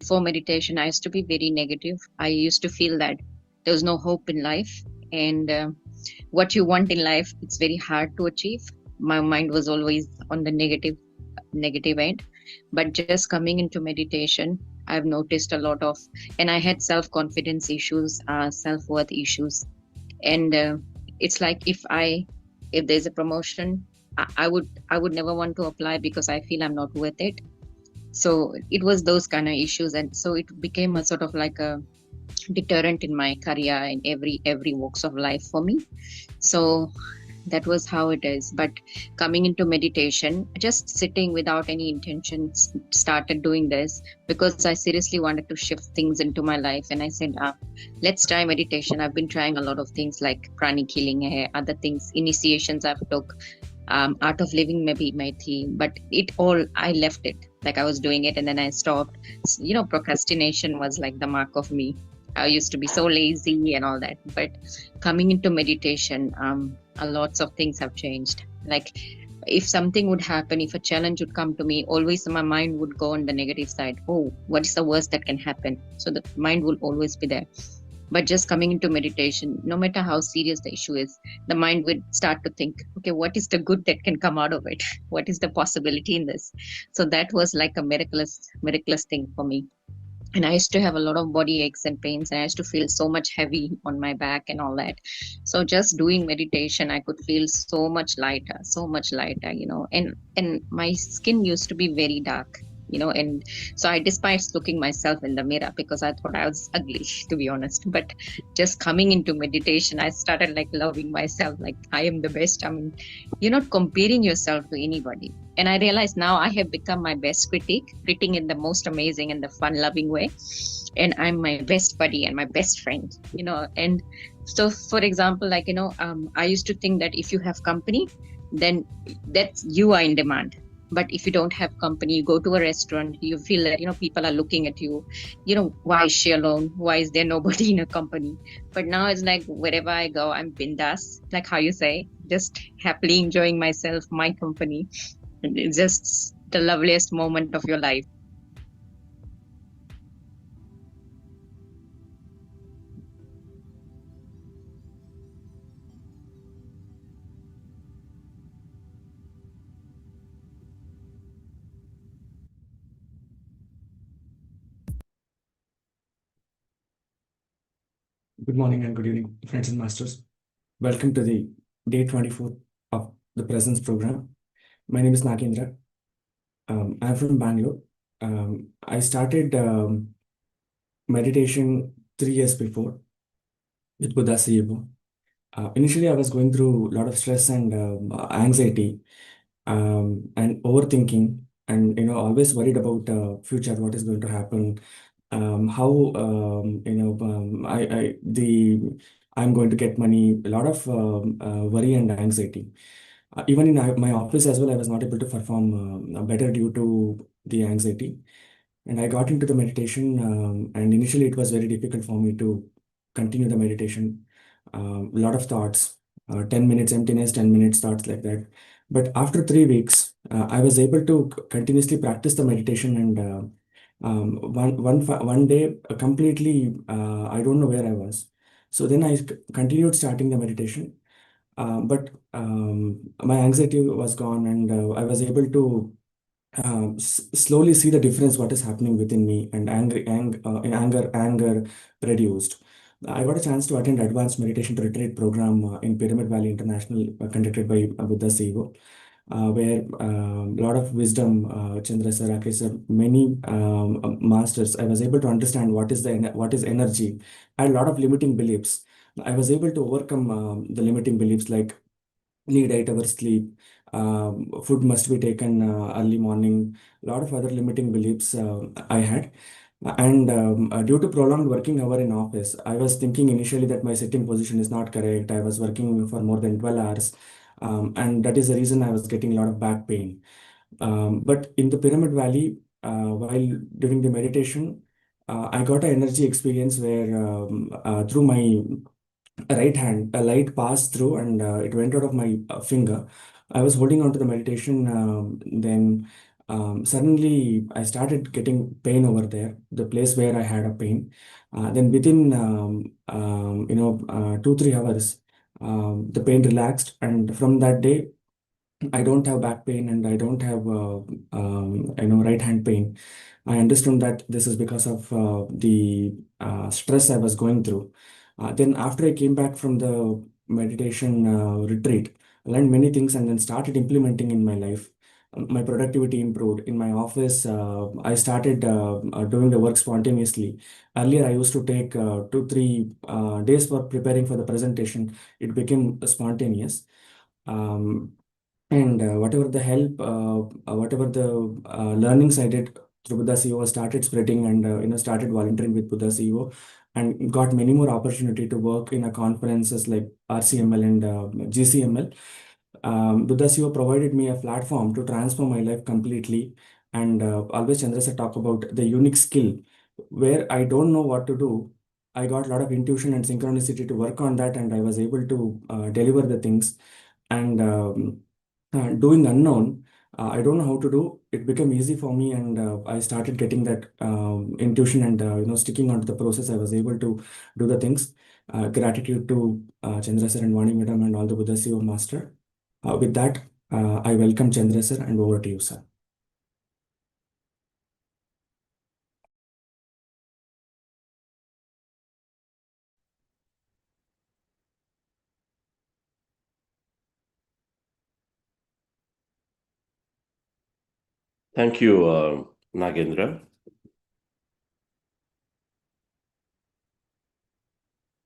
before meditation, I used to be very negative. I used to feel that there was no hope in life, and what you want in life, it's very hard to achieve. My mind was always on the negative end. But just coming into meditation, I've noticed a lot of, and I had self-confidence issues, self-worth issues. And it's like if there's a promotion, I would never want to apply because I feel I'm not worth it. So it was those kind of issues, and so it became a sort of like a deterrent in my career in every walks of life for me. So that was how it is. But coming into meditation, just sitting without any intentions, started doing this because I seriously wanted to shift things into my life. And I said, let's try meditation. I've been trying a lot of things like pranic healing, other things, initiations I've took, art of living maybe my theme, but it all, I left it. Like I was doing it and then I stopped. Procrastination was like the mark of me. I used to be so lazy and all that. But coming into meditation, lots of things have changed. Like if something would happen, if a challenge would come to me, always my mind would go on the negative side. Oh, what is the worst that can happen? So the mind will always be there. But just coming into meditation, no matter how serious the issue is, the mind would start to think, okay, what is the good that can come out of it? What is the possibility in this? So that was like a miraculous thing for me. And I used to have a lot of body aches and pains, and I used to feel so much heavy on my back and all that. So just doing meditation, I could feel so much lighter, and my skin used to be very dark, and so I despised looking myself in the mirror because I thought I was ugly, to be honest. But just coming into meditation, I started like loving myself, like I am the best. I mean, you're not comparing yourself to anybody. And I realize now I have become my best critic in the most amazing and the fun loving way. And I'm my best buddy and my best friend, and so for example, like, I used to think that if you have company, then that's you are in demand. But if you don't have company, you go to a restaurant, you feel that, people are looking at you, why is she alone? Why is there nobody in a company? But now it's like wherever I go, I'm bindas, like how you say, just happily enjoying myself, my company. And it's just the loveliest moment of your life. Good morning and good evening, friends and masters. Welcome to the day 24 of the Presence program. My name is Nagendra. I'm from Bangalore. I started meditation 3 years before with Buddha CEO. Initially, I was going through a lot of stress and anxiety and overthinking, and always worried about future, what is going to happen, how I'm going to get money, a lot of worry and anxiety. Even in my office as well, I was not able to perform better due to the anxiety. And I got into the meditation, and initially it was very difficult for me to continue the meditation. A lot of thoughts, 10 minutes emptiness, 10 minutes thoughts like that. But after 3 weeks, I was able to continuously practice the meditation, and one day completely, I don't know where I was. So then I continued starting the meditation, but my anxiety was gone, and I was able to slowly see the difference what is happening within me, and anger reduced. I got a chance to attend advanced meditation retreat program in Pyramid Valley International, conducted by Buddha CEO, where a lot of wisdom, Chandra sir, Rakesh sir, many masters. I was able to understand what is energy. I had a lot of limiting beliefs. I was able to overcome the limiting beliefs like need 8 hours sleep, food must be taken early morning, a lot of other limiting beliefs I had. And due to prolonged working hour in office, I was thinking initially that my sitting position is not correct. I was working for more than 12 hours, and that is the reason I was getting a lot of back pain. But in the Pyramid Valley, while doing the meditation, I got an energy experience where through my right hand, a light passed through, and it went out of my finger. I was holding on to the meditation. Then Suddenly I started getting pain over there, the place where I had a pain. Then within 2-3 hours, the pain relaxed, and from that day I don't have back pain and I don't have right hand pain. I understood that this is because of the stress I was going through. Then after I came back from the meditation retreat, I learned many things and then started implementing in my life. My productivity improved in my office. I started doing the work spontaneously. Earlier, I used to take 2-3 days for preparing for the presentation. It became spontaneous. Um, and whatever the help, whatever the learnings I did through Buddha CEO started spreading, and started volunteering with Buddha CEO, and got many more opportunity to work in a conferences like RCML and GCML. Buddha CEO provided me a platform to transform my life completely. And always Chandra sir talk about the unique skill where I don't know what to do. I got a lot of intuition and synchronicity to work on that, and I was able to deliver the things. And doing unknown, I don't know how to do. It became easy for me, and I started getting that intuition, and sticking onto the process. I was able to do the things. Gratitude to Chandra sir and Vani madam and all the Buddha CEO master. With that, I welcome Chandra sir, and over to you, sir. Thank you, Nagendra.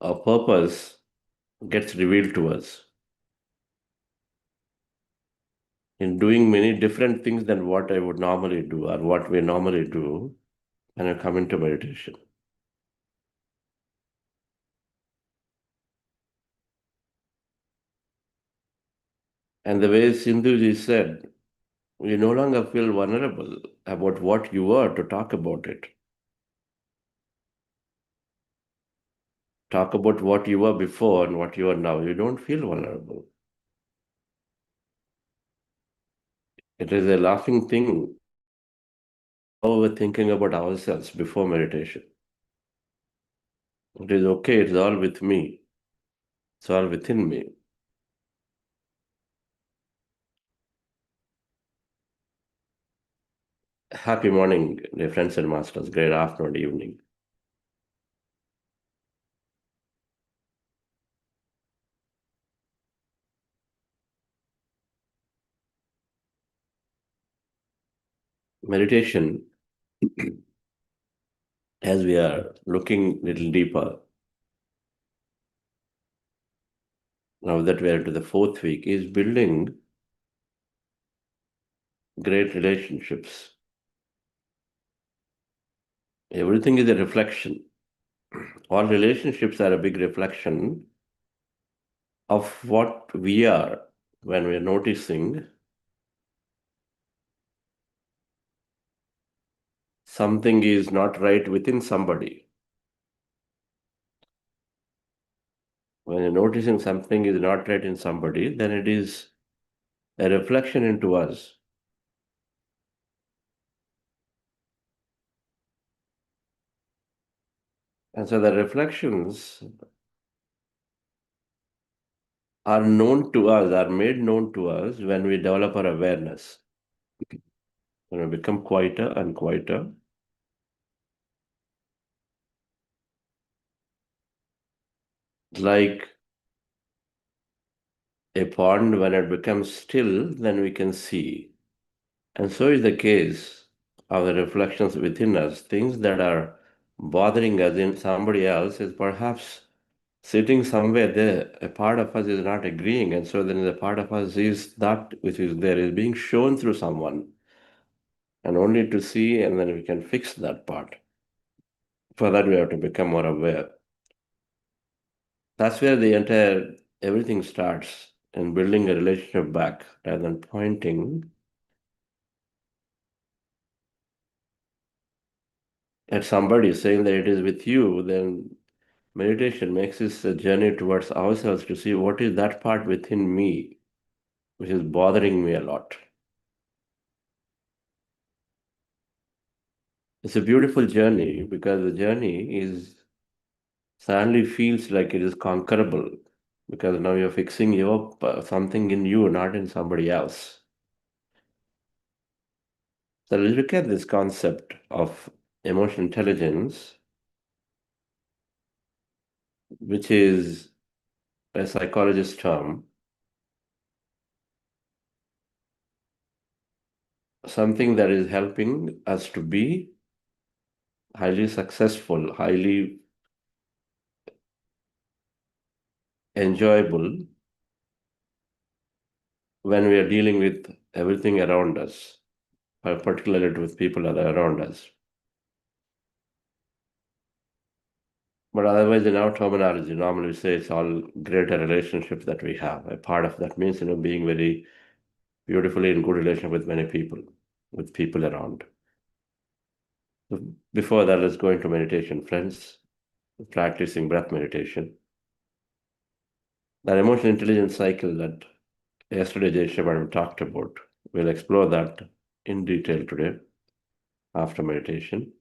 Our purpose gets revealed to us in doing many different things than what I would normally do or what we normally do when I come into meditation. And the way Sindhuji said, you no longer feel vulnerable about what you were to talk about it. Talk about what you were before and what you are now. You don't feel vulnerable. It is a laughing thing how we're thinking about ourselves before meditation. It is okay, it's all with me. It's all within me. Happy morning, dear friends and masters. Great afternoon, evening. Meditation, as we are looking a little deeper, now that we are into the fourth week, is building great relationships. Everything is a reflection. All relationships are a big reflection of what we are when we are noticing something is not right within somebody. When you're noticing something is not right in somebody, then it is a reflection into us. And so the reflections are known to us, are made known to us when we develop our awareness. When we become quieter and quieter, like a pond, when it becomes still, then we can see. And so is the case of the reflections within us. Things that are bothering us in somebody else is perhaps sitting somewhere there. A part of us is not agreeing, and so then the part of us is that which is there is being shown through someone, and only to see, and then we can fix that part. For that, we have to become more aware. That's where the entire everything starts in building a relationship back rather than pointing at somebody saying that it is with you. Then meditation makes us a journey towards ourselves to see what is that part within me which is bothering me a lot. It's a beautiful journey because the journey suddenly feels like it is conquerable because now you're fixing your something in you, not in somebody else. So let's look at this concept of emotional intelligence, which is a psychologist's term, something that is helping us to be highly successful, highly enjoyable when we are dealing with everything around us, particularly with people that are around us. But otherwise, in our terminology, normally we say it's all greater relationships that we have. A part of that means, being very beautifully in good relationship with many people, with people around. So before that, let's go into meditation, friends, practicing breath meditation. That emotional intelligence cycle that yesterday Jay Madam talked about, we'll explore that in detail today after meditation.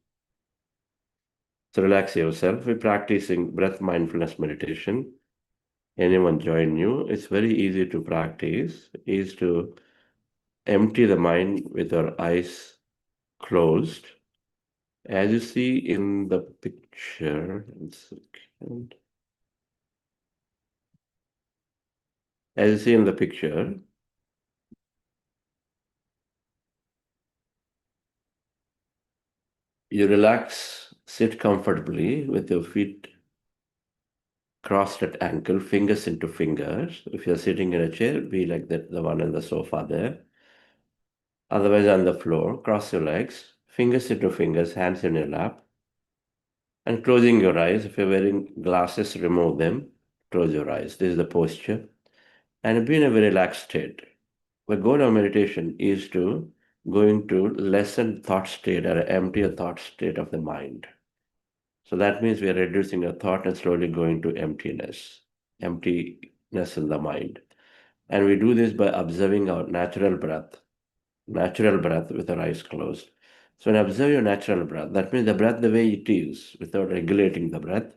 So relax yourself. We're practicing breath mindfulness meditation. Anyone join you? It's very easy to practice, is to empty the mind with your eyes closed. As you see in the picture, as you see in the picture, you relax, sit comfortably with your feet crossed at ankle, fingers into fingers. If you're sitting in a chair, be like that, the one on the sofa there. Otherwise, on the floor, cross your legs, fingers into fingers, hands in your lap, and closing your eyes. If you're wearing glasses, remove them, close your eyes. This is the posture. And be in a very relaxed state. The goal of meditation is to go into lessen thought state or empty a thought state of the mind. So that means we are reducing a thought and slowly going to emptiness in the mind. And we do this by observing our natural breath with our eyes closed. So when you observe your natural breath, that means the breath the way it is, without regulating the breath.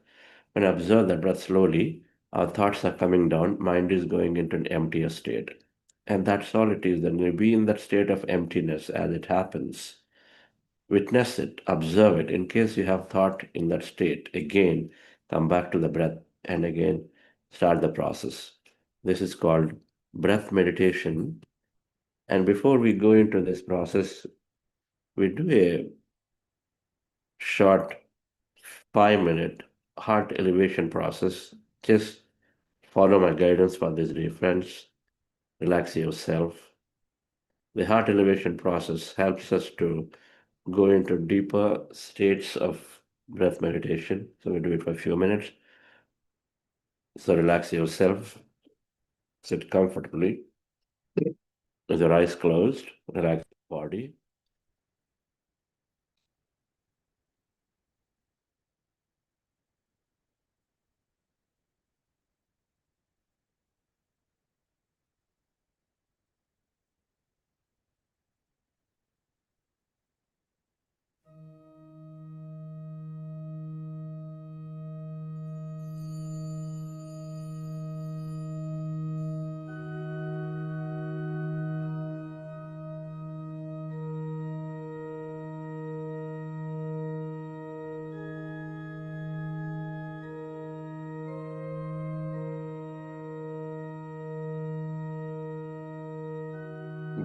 When you observe the breath slowly, our thoughts are coming down, mind is going into an emptier state. And that's all it is. Then you be in that state of emptiness as it happens. Witness it, observe it. In case you have thought in that state, again, come back to the breath and again start the process. This is called breath meditation. And before we go into this process, we do a short 5-minute heart elevation process. Just follow my guidance for this day, friends. Relax yourself. The heart elevation process helps us to go into deeper states of breath meditation. So we do it for a few minutes. So relax yourself, sit comfortably with your eyes closed, relax your body.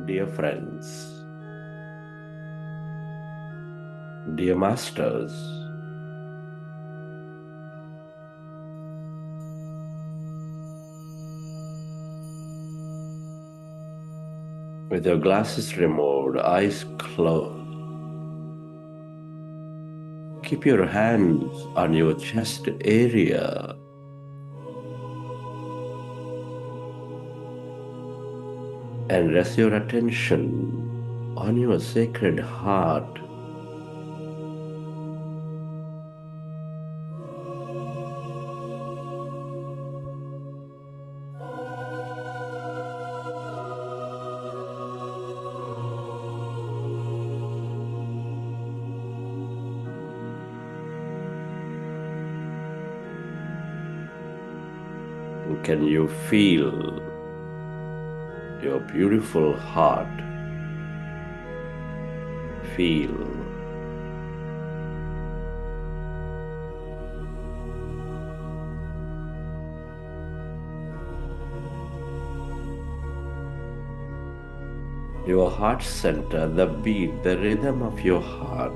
Dear friends, dear masters, with your glasses removed, eyes closed, keep your hands on your chest area and rest your attention on your sacred heart. Can you feel your beautiful heart? Feel. Your heart center, the beat, the rhythm of your heart.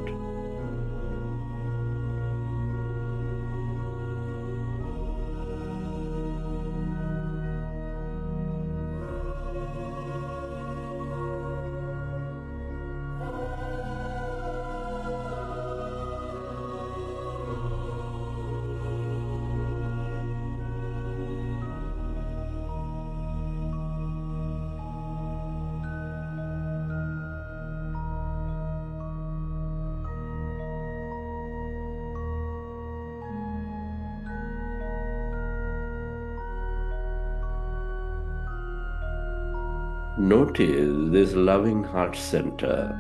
Notice this loving heart center,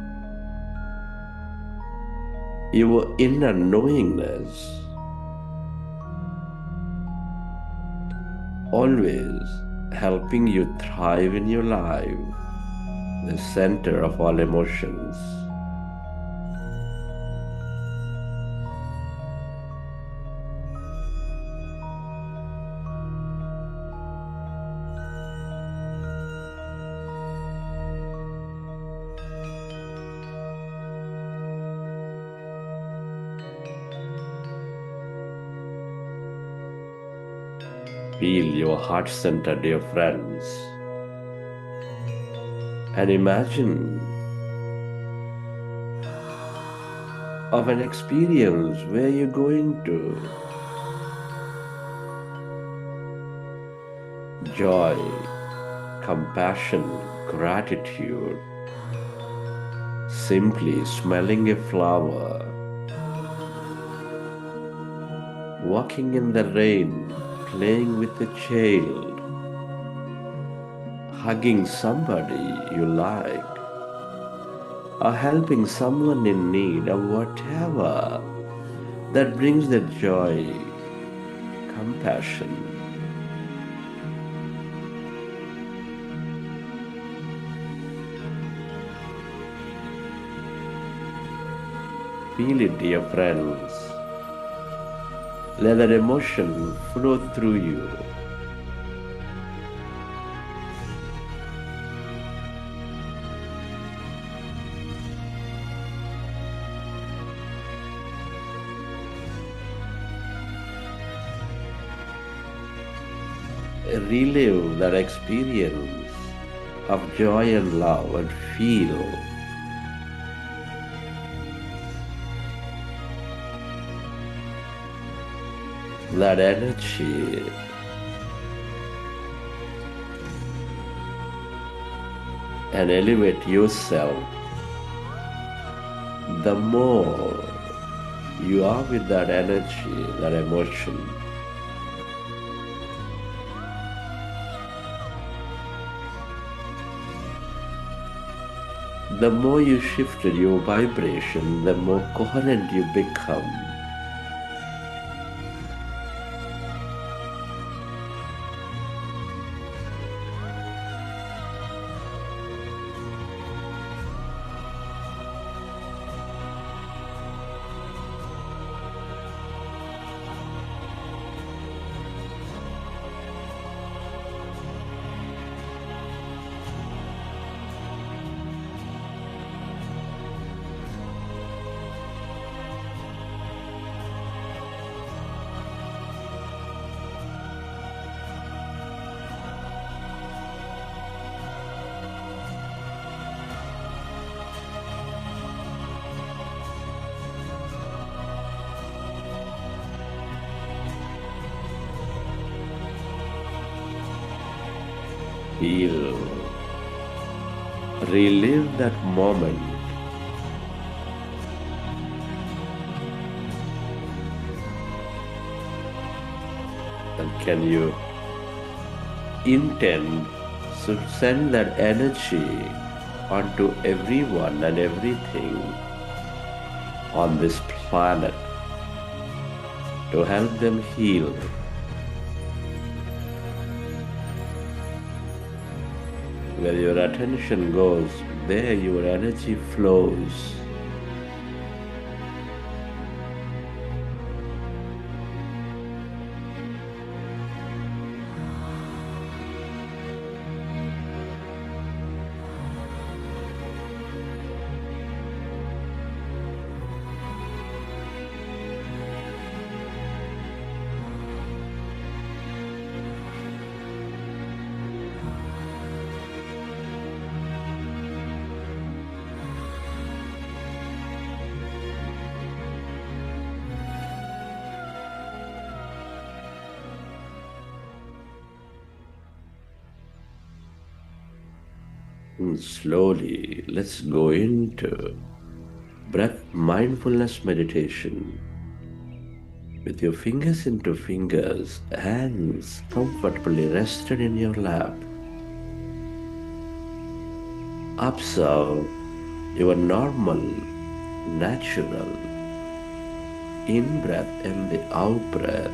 your inner knowingness, always helping you thrive in your life, the center of all emotions. Feel your heart center, dear friends, and imagine of an experience where you're going to joy, compassion, gratitude, simply smelling a flower, walking in the rain, playing with a child, hugging somebody you like, or helping someone in need, or whatever that brings the joy, compassion. Feel it, dear friends. Let that emotion flow through you. Relive that experience of joy and love and feel that energy and elevate yourself. The more you are with that energy, that emotion, the more you shifted your vibration, the more coherent you become. Feel, relive that moment. And can you intend to send that energy onto everyone and everything on this planet to help them heal, Where your attention goes, there your energy flows. And slowly, let's go into breath mindfulness meditation. With your fingers into fingers, hands comfortably rested in your lap. Observe your normal, natural in-breath and the out-breath.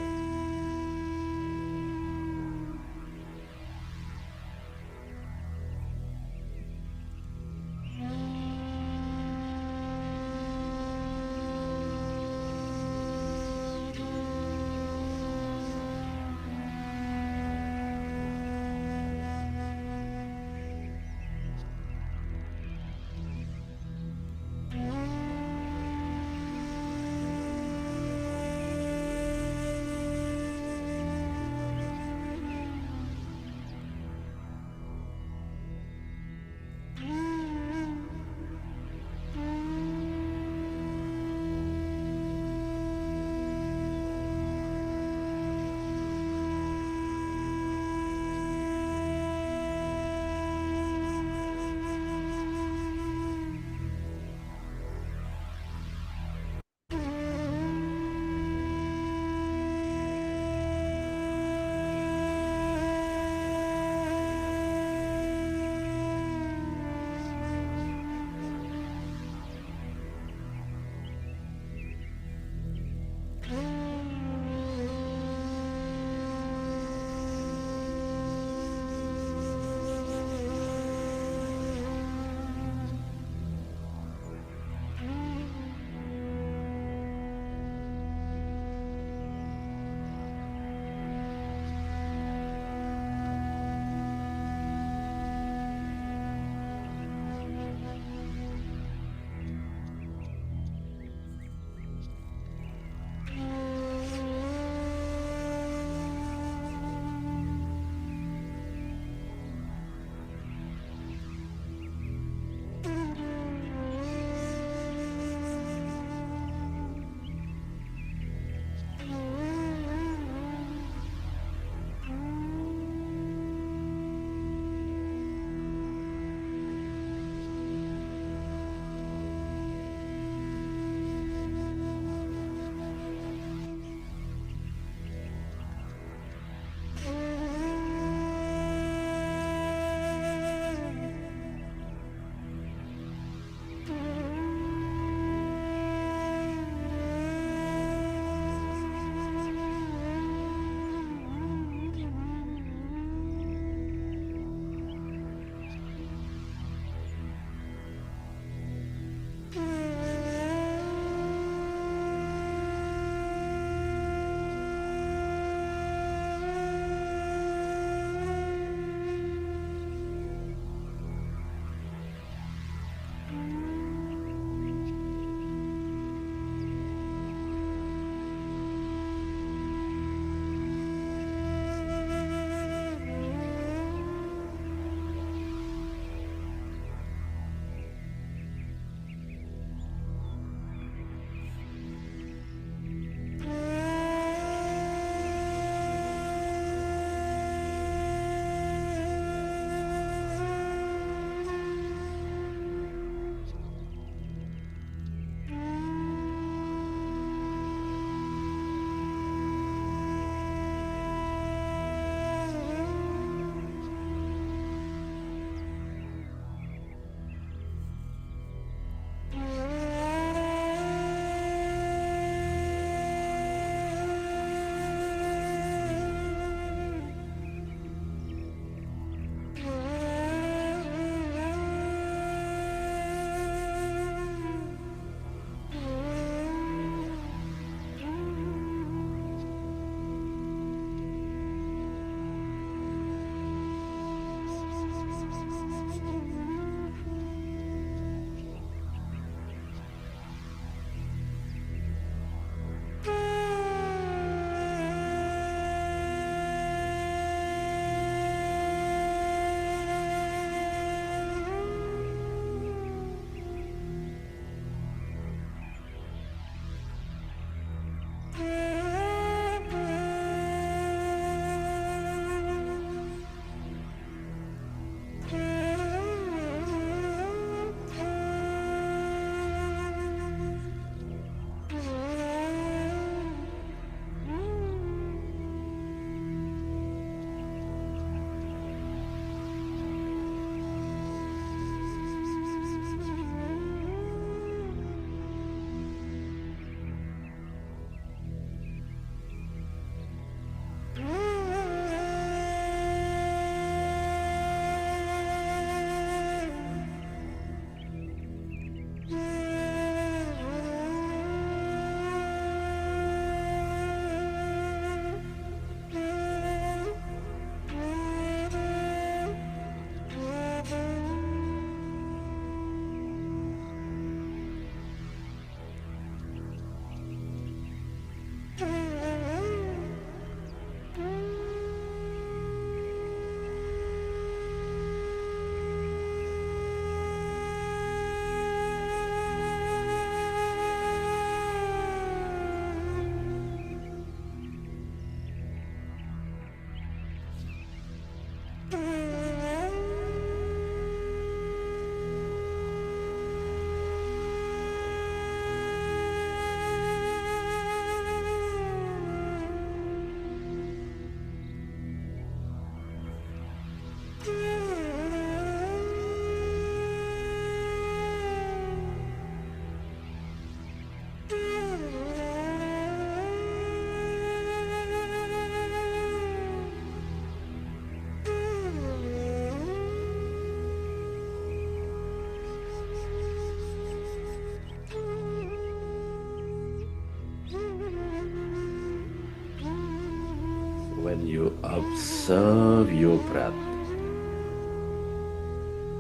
When you observe your breath,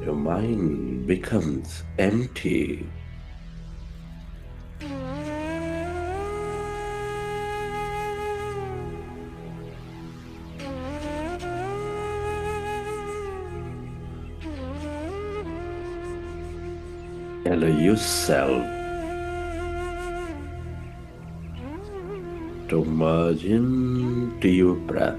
your mind becomes empty. Allow yourself to merge into your breath.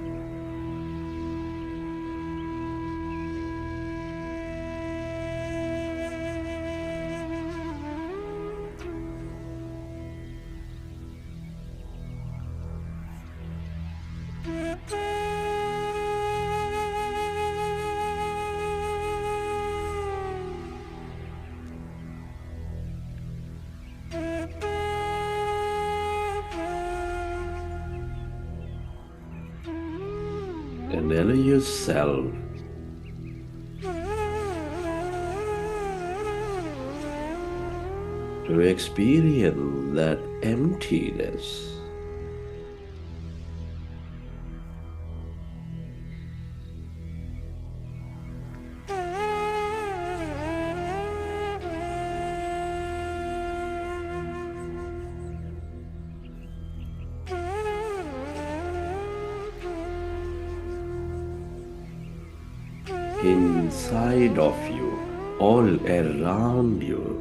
And allow yourself to experience that emptiness. Inside of you, all around you.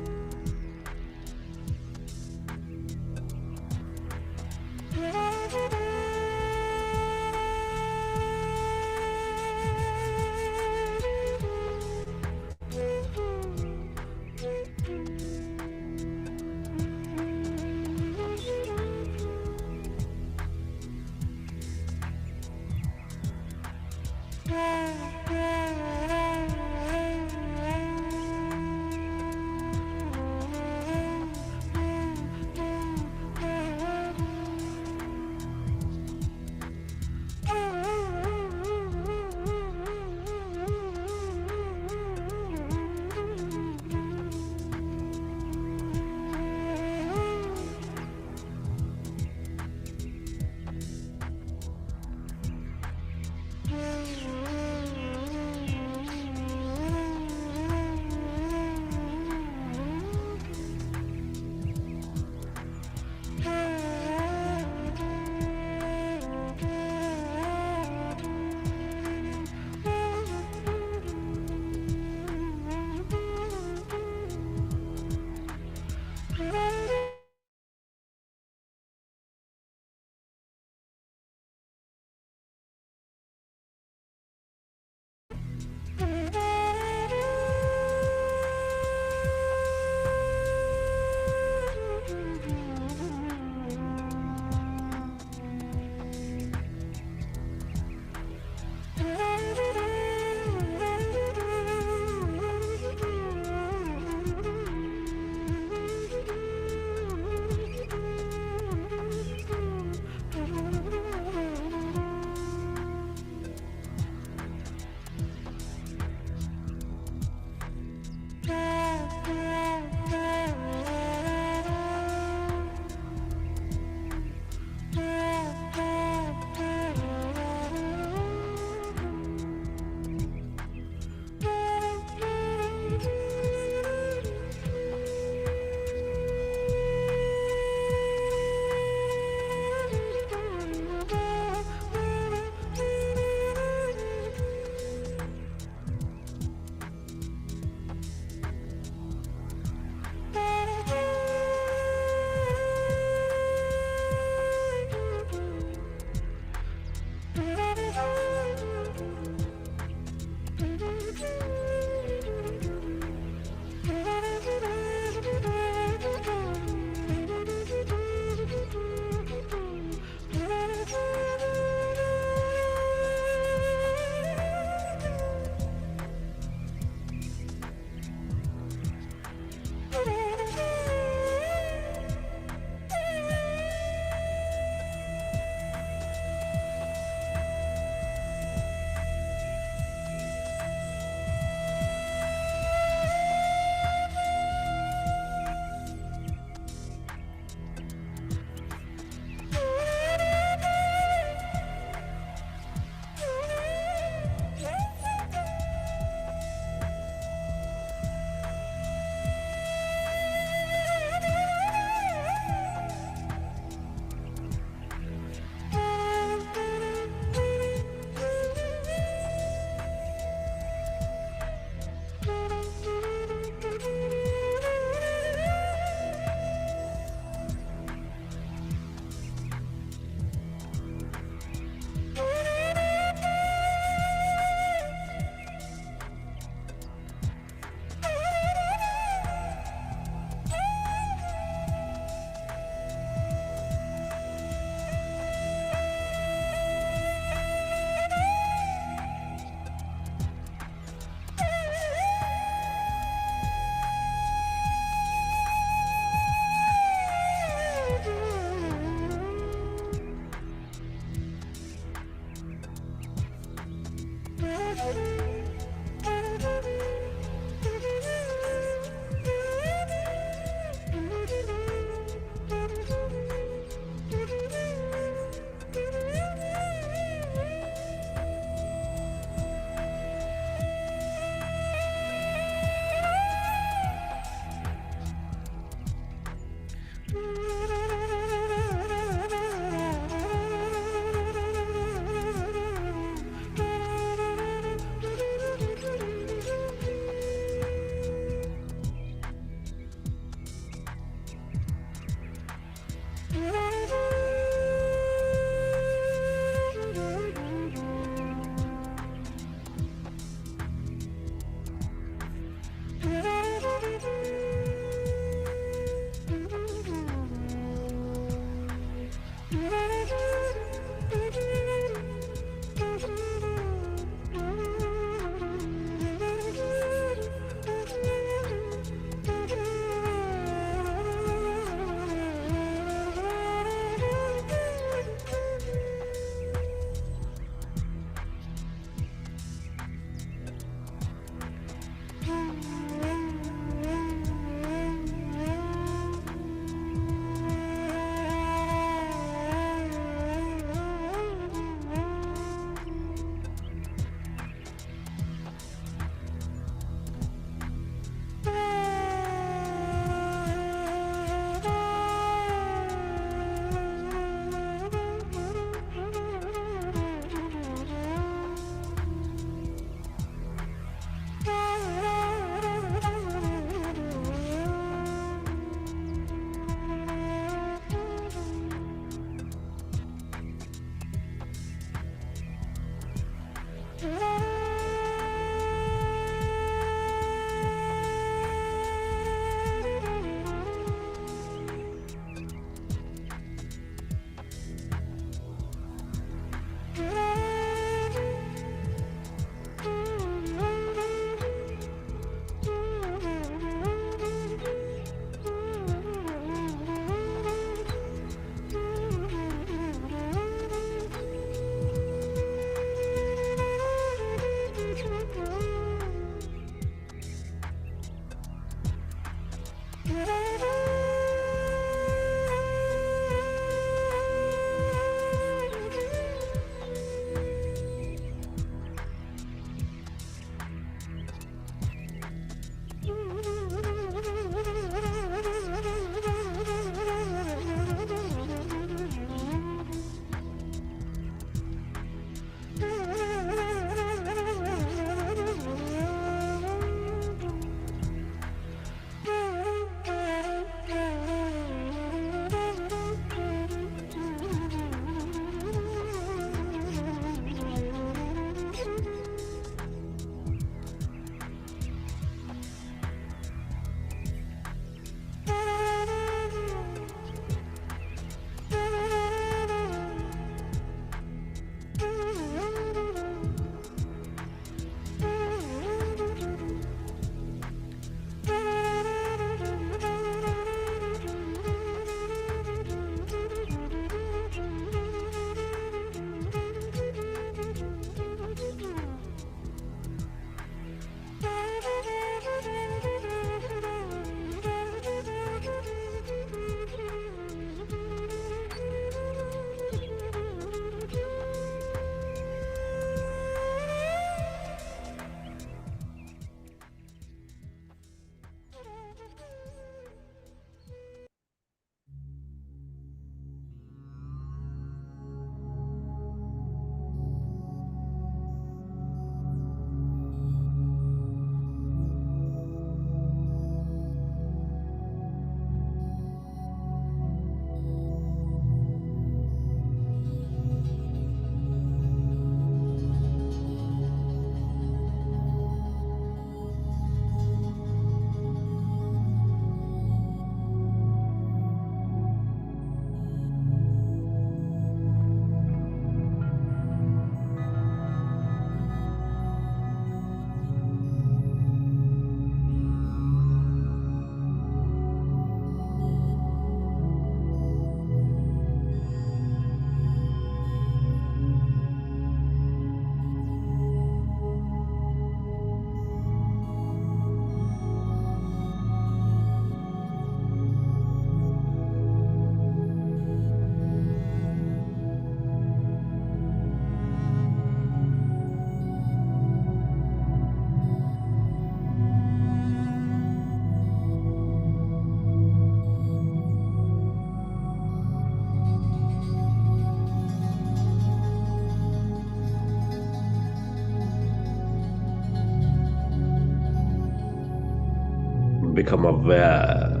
become aware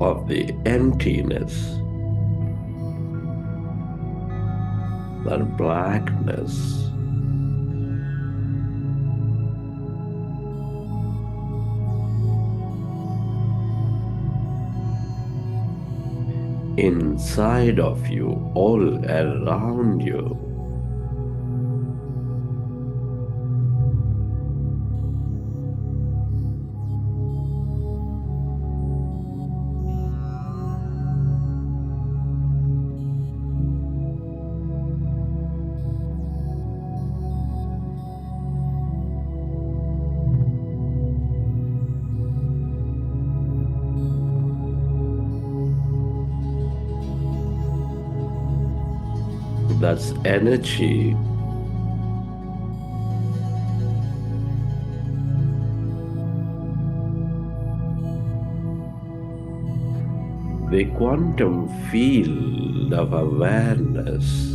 of the emptiness, that blackness. Inside of you, all around you. That's energy. The quantum field of awareness.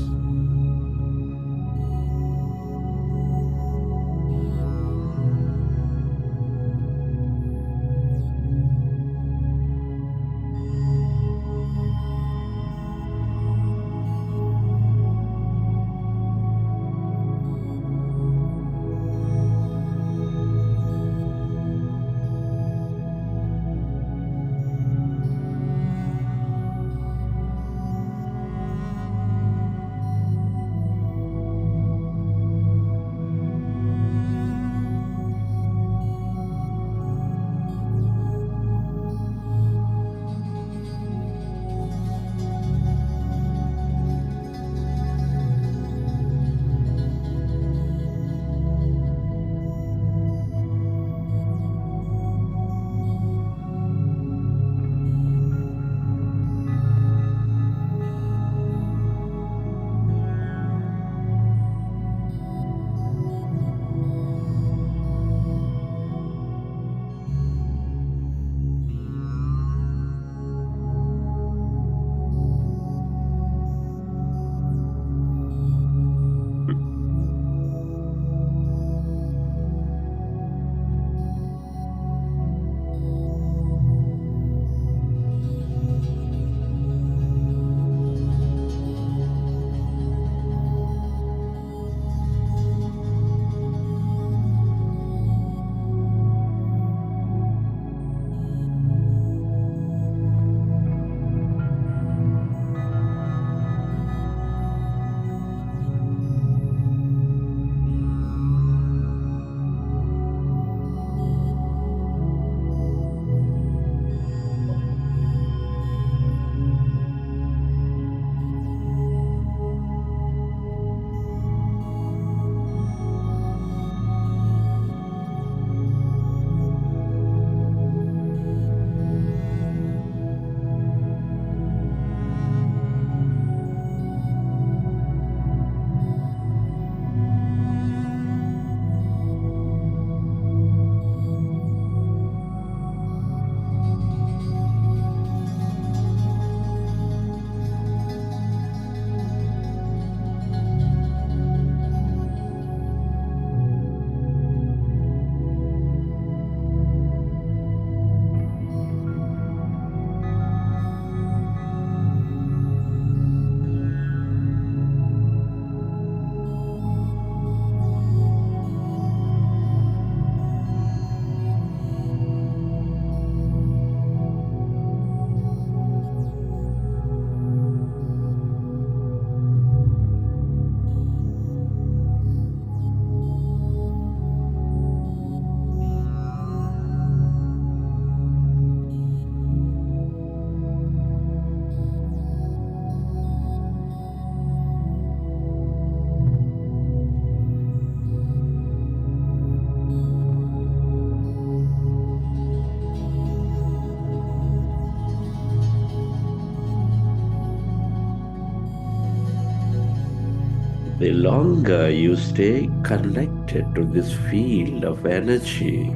The longer you stay connected to this field of energy,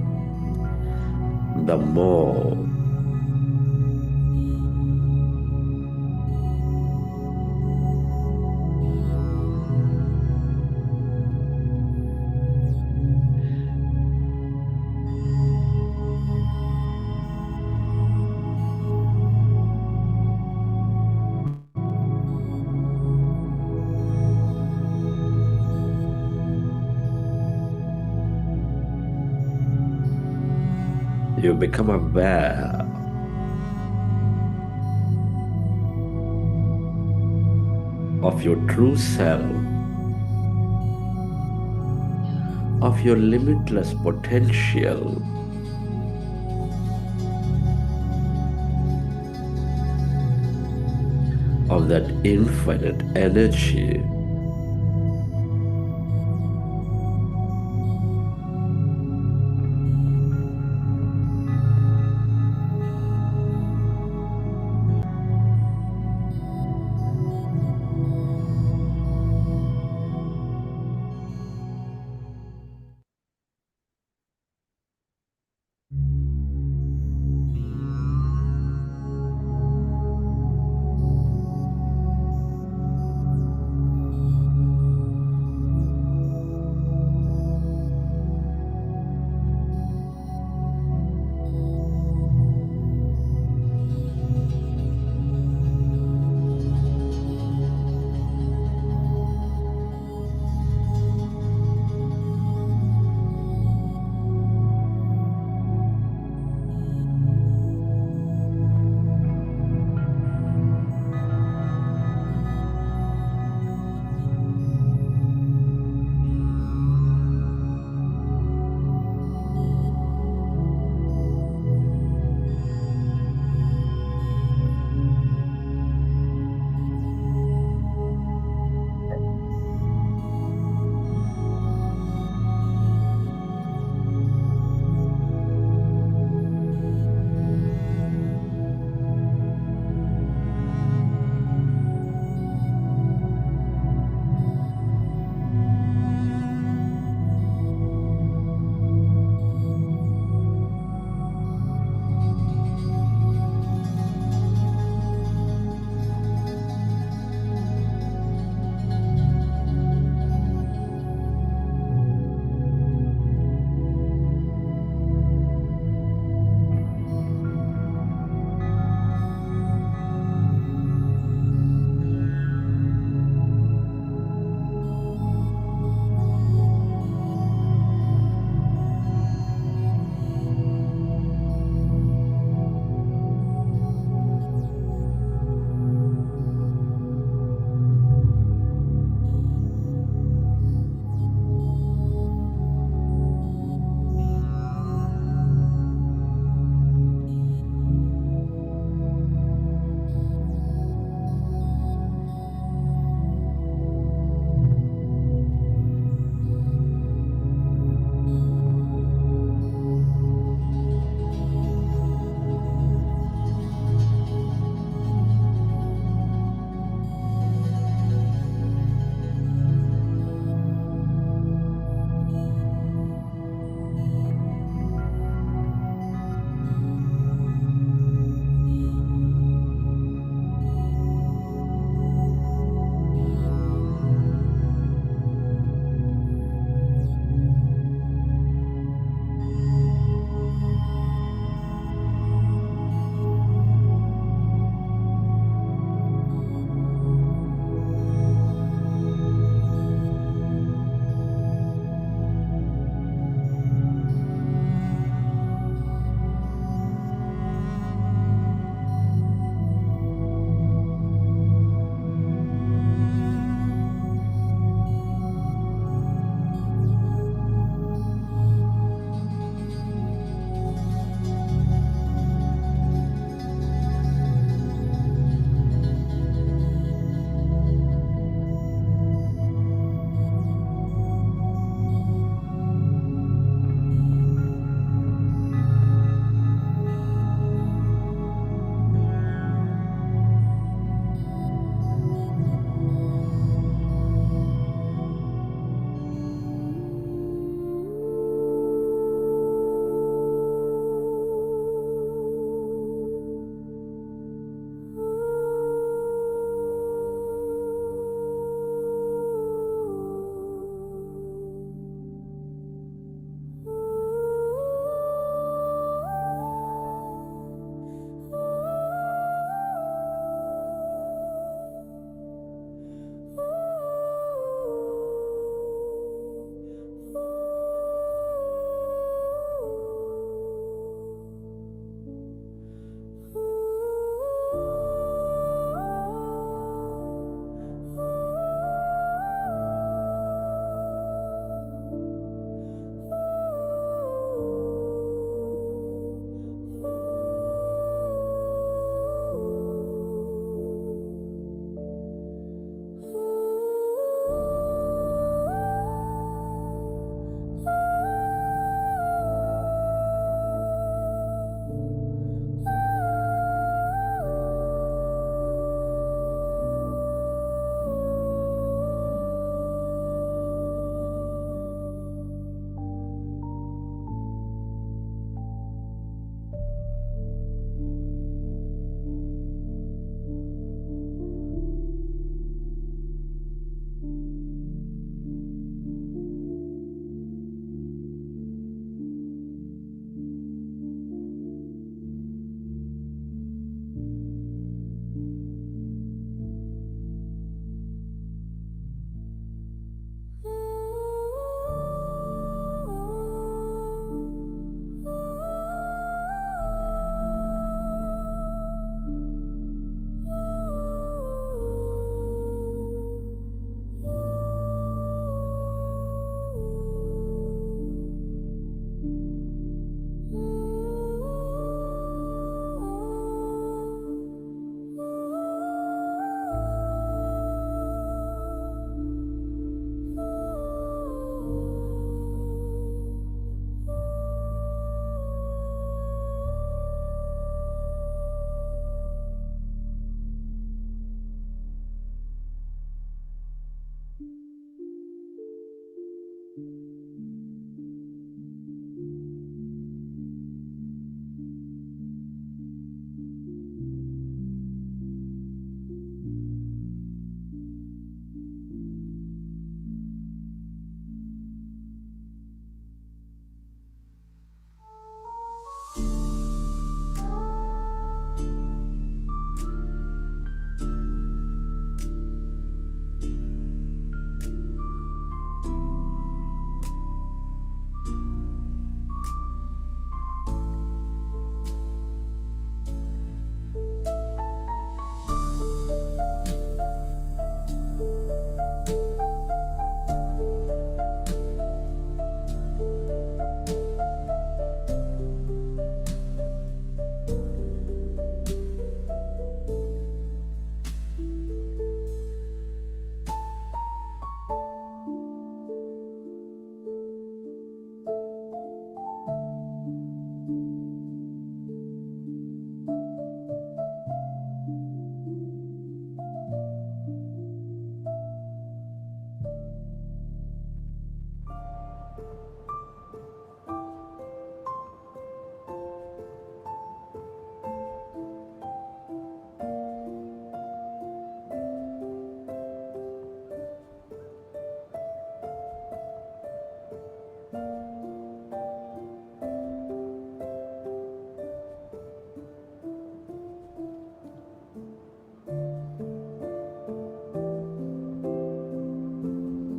the more You become aware of your true self, of your limitless potential, of that infinite energy.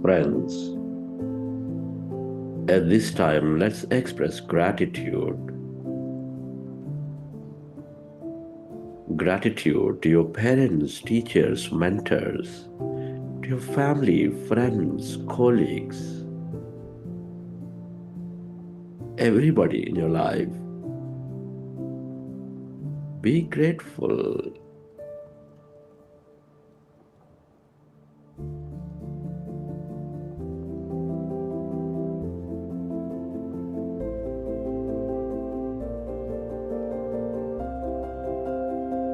friends. At this time, let's express gratitude. Gratitude to your parents, teachers, mentors, to your family, friends, colleagues, everybody in your life. Be grateful.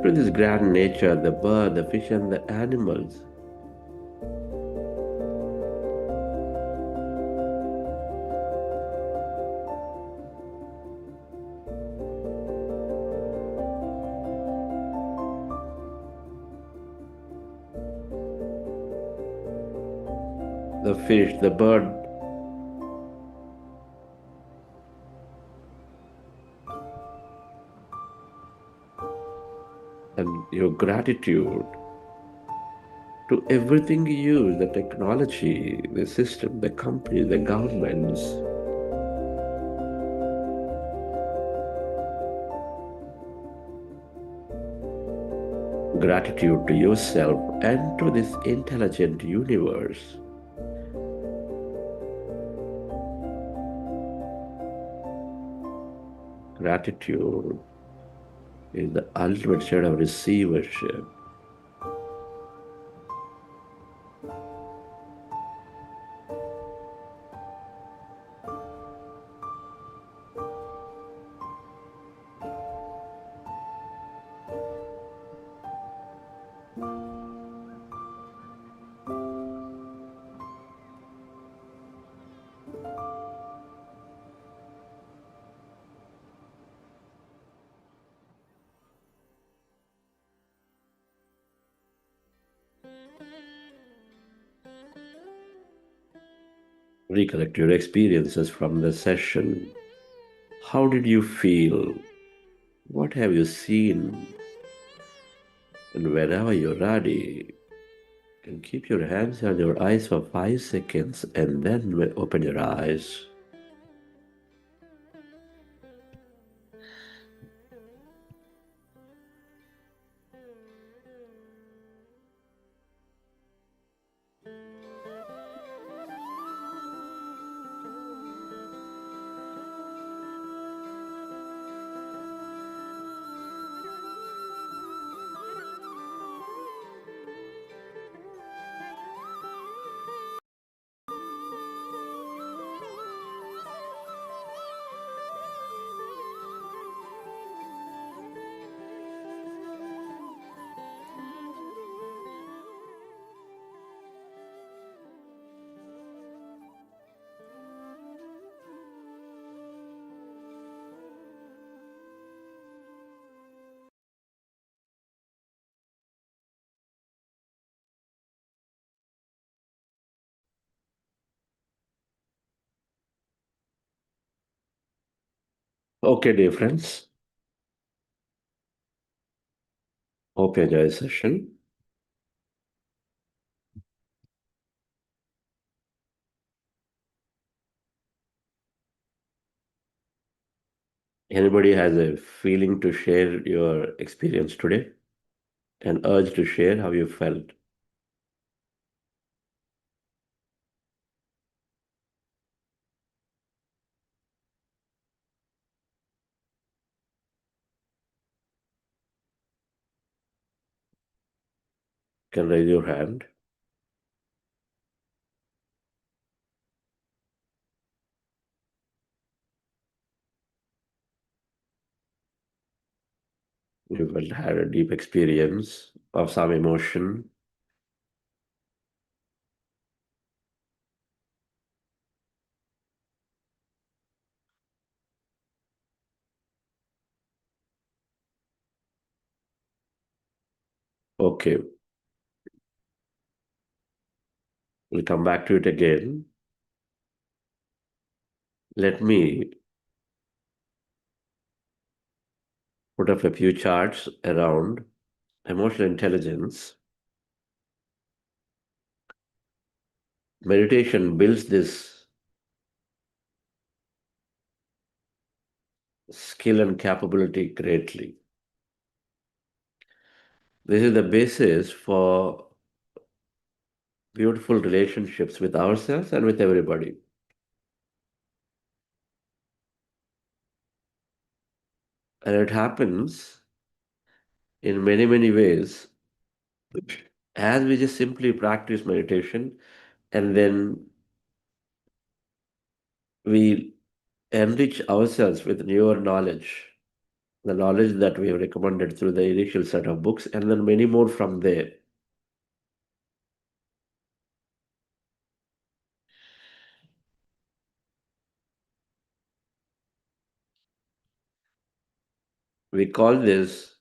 To this grand nature, the bird, the fish, and the animals. The fish, the bird, and your gratitude to everything you use, the technology, the system, the company, the governments. Gratitude to yourself and to this intelligent universe. Gratitude is the ultimate state of receivership. Recollect your experiences from the session. How did you feel? What have you seen? And whenever you're ready, you can keep your hands on your eyes for 5 seconds and then open your eyes. Okay, dear friends. Hope you enjoy the session. Anybody has a feeling to share your experience today? An urge to share how you felt? You can raise your hand. You will have a deep experience of some emotion. Okay, we'll come back to it again. Let me put up a few charts around emotional intelligence. Meditation builds this skill and capability greatly. This is the basis for beautiful relationships with ourselves and with everybody. And it happens in many, many ways as we just simply practice meditation and then we enrich ourselves with newer knowledge, the knowledge that we have recommended through the initial set of books, and then many more from there. We call this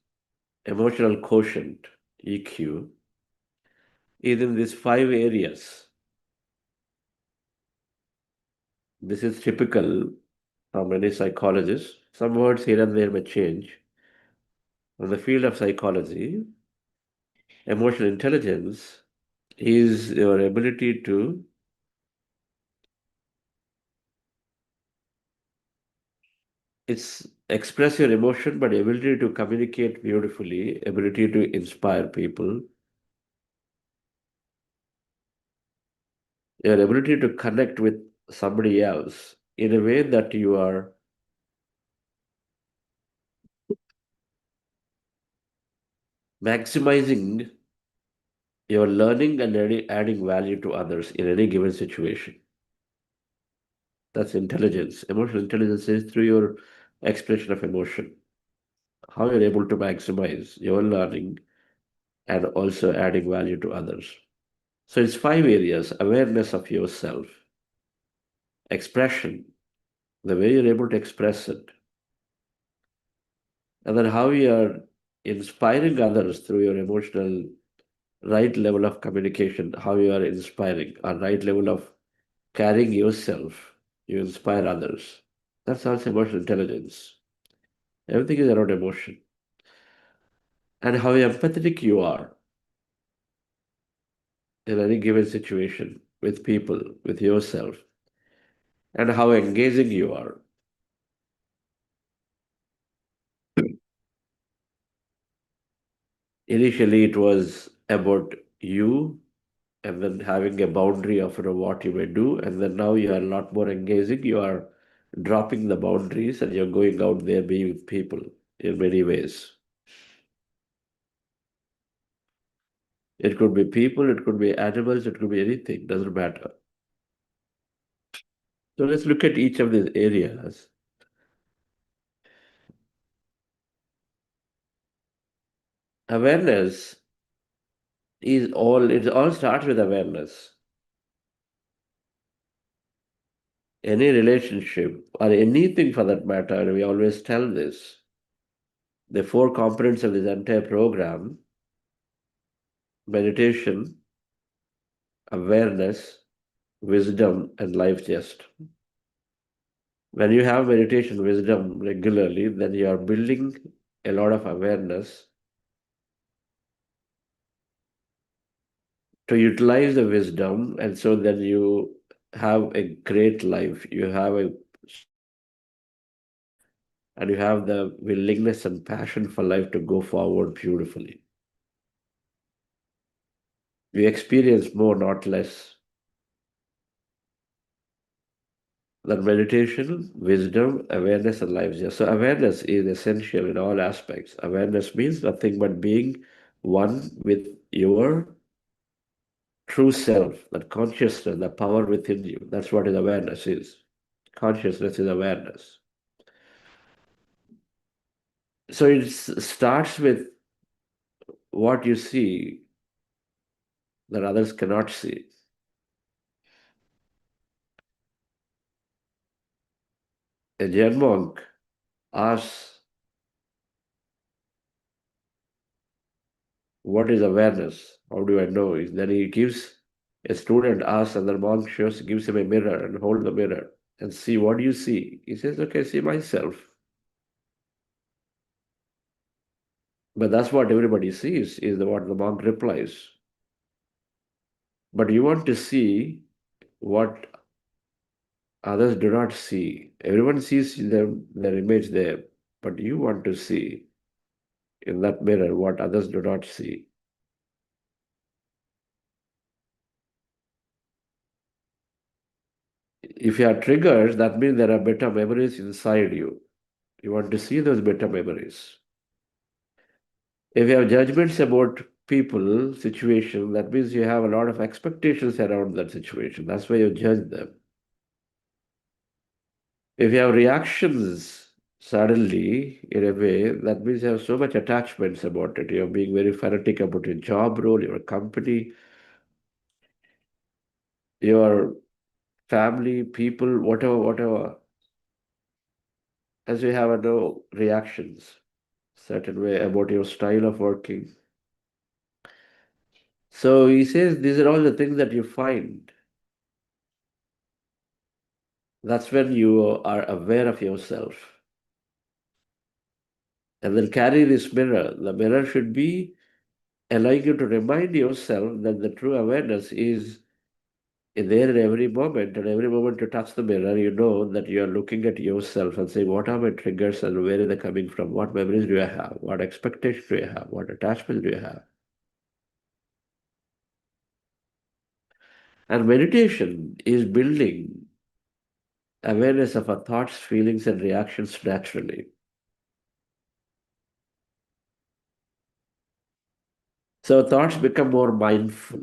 emotional quotient, EQ, is in these 5 areas. This is typical from many psychologists. Some words here and there may change. In the field of psychology, emotional intelligence is your ability to express your emotion, but ability to communicate beautifully, ability to inspire people, your ability to connect with somebody else in a way that you are maximizing your learning and adding value to others in any given situation. That's intelligence. Emotional intelligence is through your expression of emotion, how you're able to maximize your learning and also adding value to others. So it's 5 areas: awareness of yourself, expression, the way you're able to express it, and then how you are inspiring others through your emotional right level of communication, how you are inspiring, a right level of carrying yourself, you inspire others. That's also emotional intelligence. Everything is around emotion. And how empathetic you are in any given situation with people, with yourself, and how engaging you are. Initially, it was about you and then having a boundary of what you may do, and then now you are a lot more engaging. You are dropping the boundaries and you're going out there being with people in many ways. It could be people, it could be animals, it could be anything, doesn't matter. So let's look at each of these areas. Awareness it all starts with awareness. Any relationship or anything for that matter, and we always tell this, the 4 components of this entire program: meditation, awareness, wisdom, and life gist. When you have meditation wisdom regularly, then you are building a lot of awareness to utilize the wisdom, and so then you have a great life. You have and you have the willingness and passion for life to go forward beautifully. You experience more, not less. Than meditation, wisdom, awareness, and life gist. So awareness is essential in all aspects. Awareness means nothing but being one with your true self, that consciousness, the power within you. That's what is awareness is. Consciousness is awareness. So it starts with what you see that others cannot see. A Zen monk asks, what is awareness? How do I know? Then he gives a student asks, and the monk gives him a mirror and hold the mirror and see what do you see. He says, okay, see myself. But that's what everybody sees, is what the monk replies. But you want to see what others do not see. Everyone sees their image there, but you want to see in that mirror what others do not see. If you are triggered, that means there are better memories inside you. You want to see those better memories. If you have judgments about people, situation, that means you have a lot of expectations around that situation. That's why you judge them. If you have reactions suddenly in a way, that means you have so much attachments about it. You're being very fanatic about your job role, your company, your family, people, whatever. As you have no reactions, certain way about your style of working. So he says these are all the things that you find. That's when you are aware of yourself. And then carry this mirror. The mirror should be allowing you to remind yourself that the true awareness is there in every moment. And every moment you touch the mirror, you know that you are looking at yourself and saying, what are my triggers and where are they coming from? What memories do I have? What expectations do I have? What attachments do I have? And meditation is building awareness of our thoughts, feelings, and reactions naturally. So thoughts become more mindful.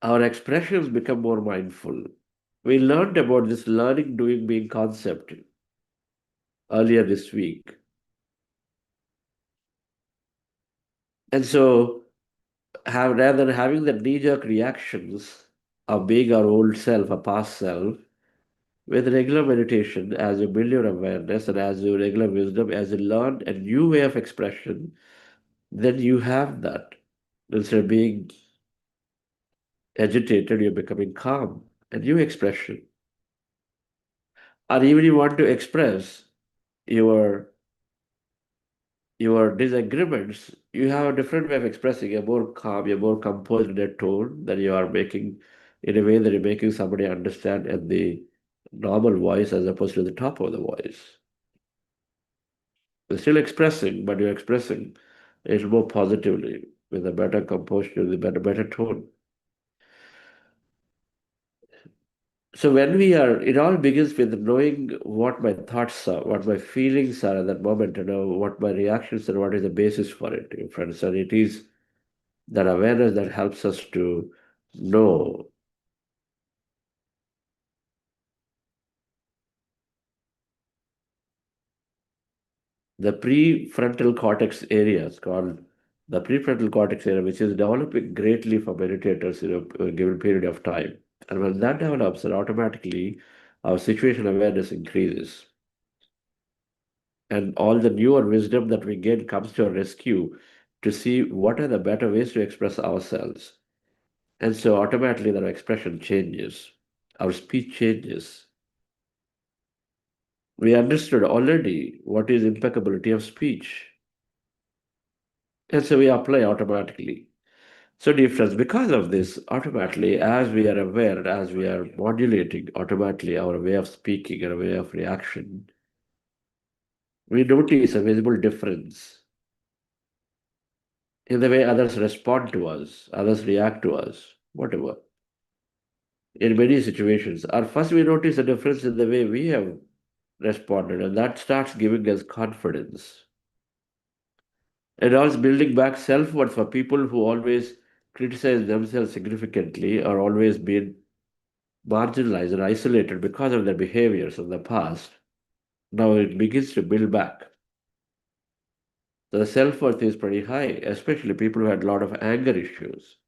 Our expressions become more mindful. We learned about this learning, doing, being concept earlier this week. And so, rather than having the knee-jerk reactions of being our old self, a past self, with regular meditation, as you build your awareness and as you regular wisdom, as you learn a new way of expression, then you have that. Instead of being agitated, you're becoming calm, a new expression. Or even you want to express your disagreements, you have a different way of expressing. You're more calm, you're more composed in a tone that you are making in a way that you're making somebody understand at the normal voice as opposed to the top of the voice. You're still expressing, but you're expressing it more positively with a better composure, with a better tone. So when it all begins with knowing what my thoughts are, what my feelings are at that moment, what my reactions are, what is the basis for it, friends. And it is that awareness that helps us to know the prefrontal cortex areas called the prefrontal cortex area, which is developing greatly for meditators in a given period of time. And when that develops, then automatically our situational awareness increases. And all the newer wisdom that we get comes to our rescue to see what are the better ways to express ourselves. And so automatically our expression changes, our speech changes. We understood already what is impeccability of speech. And so we apply automatically. So dear friends, because of this, automatically, as we are aware, as we are modulating automatically our way of speaking and our way of reaction, we notice a visible difference in the way others respond to us, others react to us, whatever. In many situations, or first we notice a difference in the way we have responded, and that starts giving us confidence. And also building back self-worth for people who always criticize themselves significantly or always been marginalized and isolated because of their behaviors of the past. Now it begins to build back. So the self-worth is pretty high, especially people who had a lot of anger issues.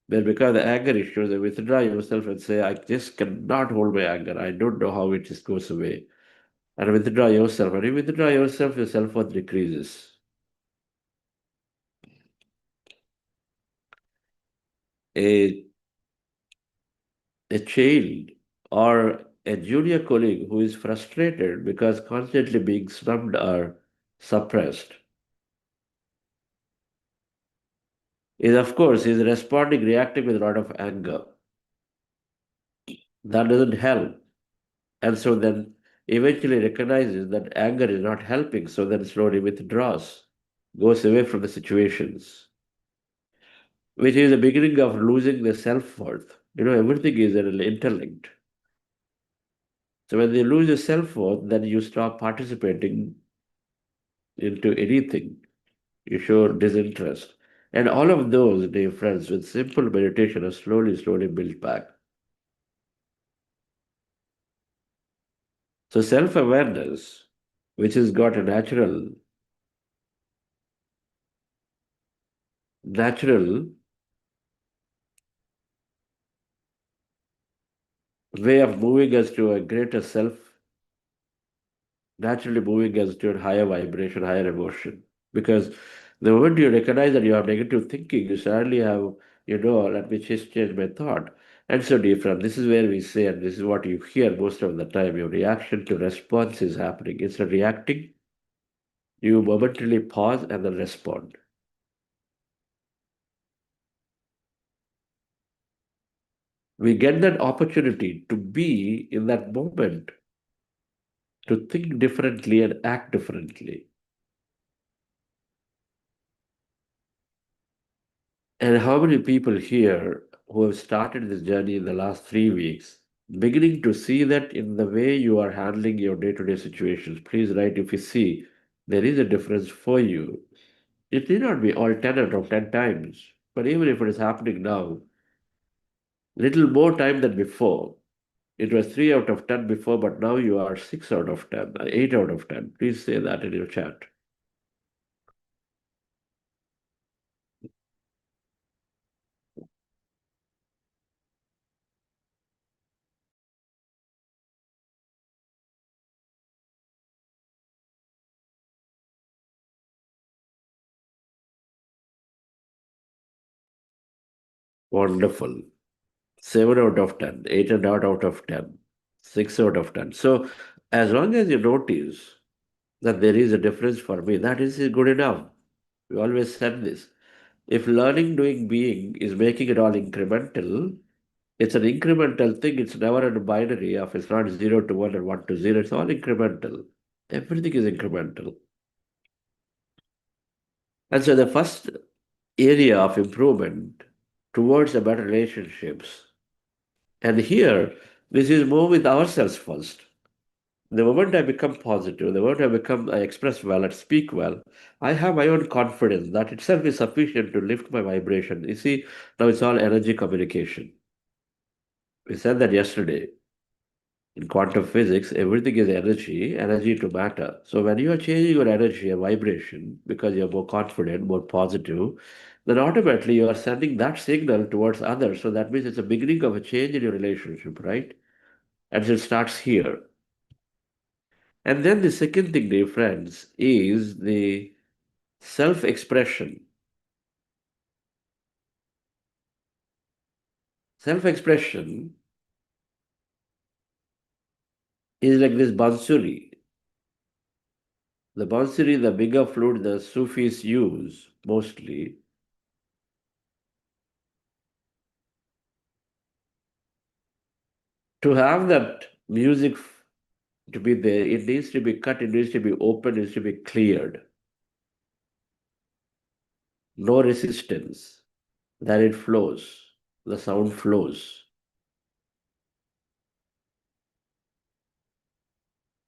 Then because of the anger issues, they withdraw yourself and say, I just cannot hold my anger. I don't know how it just goes away. And withdraw yourself. When you withdraw yourself, your self-worth decreases. A, a child or a junior colleague who is frustrated because constantly being snubbed or suppressed is, of course, is responding, reacting with a lot of anger. That doesn't help. And so then eventually recognizes that anger is not helping, so then slowly withdraws, goes away from the situations, which is the beginning of losing the self-worth. Everything is interlinked. So when you lose your self-worth, then you stop participating into anything. You show disinterest. And all of those, dear friends, with simple meditation are slowly, slowly built back. So self-awareness, which has got a natural way of moving us to a greater self, naturally moving us to a higher vibration, higher emotion. Because the moment you recognize that you have negative thinking, you suddenly have, let me just change my thought. And so, dear friend, this is where we say, and this is what you hear most of the time, your reaction to response is happening. Instead of reacting, you momentarily pause and then respond. We get that opportunity to be in that moment, to think differently and act differently. And how many people here who have started this journey in the last 3 weeks, beginning to see that in the way you are handling your day-to-day situations? Please write if you see there is a difference for you. It need not be all 10 out of 10 times, but even if it is happening now, little more time than before. It was 3 out of 10 before, but now you are 6 out of 10, 8 out of 10. Please say that in your chat. Wonderful. 7 out of 10, 8 and out of 10, 6 out of 10. So as long as you notice that there is a difference for me, that is good enough. We always said this. If learning, doing, being is making it all incremental, it's an incremental thing. It's never a binary of it's not 0 to 1 or 1 to 0. It's all incremental. Everything is incremental. And so the first area of improvement towards a better relationships. And here, this is more with ourselves first. The moment I become positive, the moment I express well and speak well, I have my own confidence. That itself is sufficient to lift my vibration. You see, now it's all energy communication. We said that yesterday. In quantum physics, everything is energy, energy to matter. So when you are changing your energy and vibration because you're more confident, more positive, then automatically you are sending that signal towards others. So that means it's a beginning of a change in your relationship, right? And so it starts here. And then the second thing, dear friends, is the self-expression. Self-expression is like this bansuri. The bansuri, the bigger flute the Sufis use mostly. To have that music to be there, it needs to be cut, it needs to be open, it needs to be cleared. No resistance. Then it flows. The sound flows.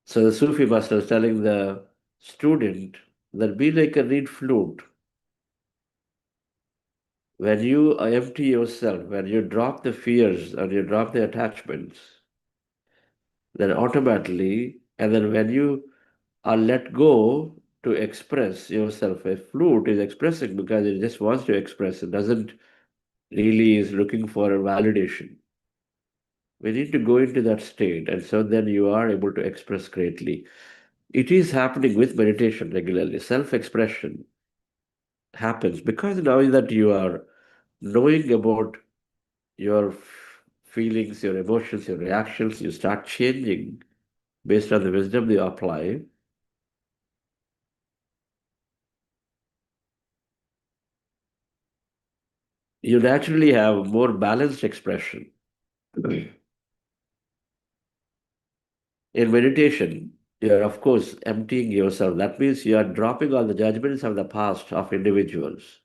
So the Sufi master is telling the student that be like a reed flute. When you empty yourself, when you drop the fears and you drop the attachments, then automatically, and then when you are let go to express yourself, a flute is expressing because it just wants to express, it doesn't really is looking for a validation. We need to go into that state, and so then you are able to express greatly. It is happening with meditation regularly. Self-expression happens because now that you are knowing about your feelings, your emotions, your reactions, you start changing based on the wisdom you apply. you naturally have more balanced expression. In meditation, you are, of course, emptying yourself. That means you are dropping all the judgments of the past of individuals.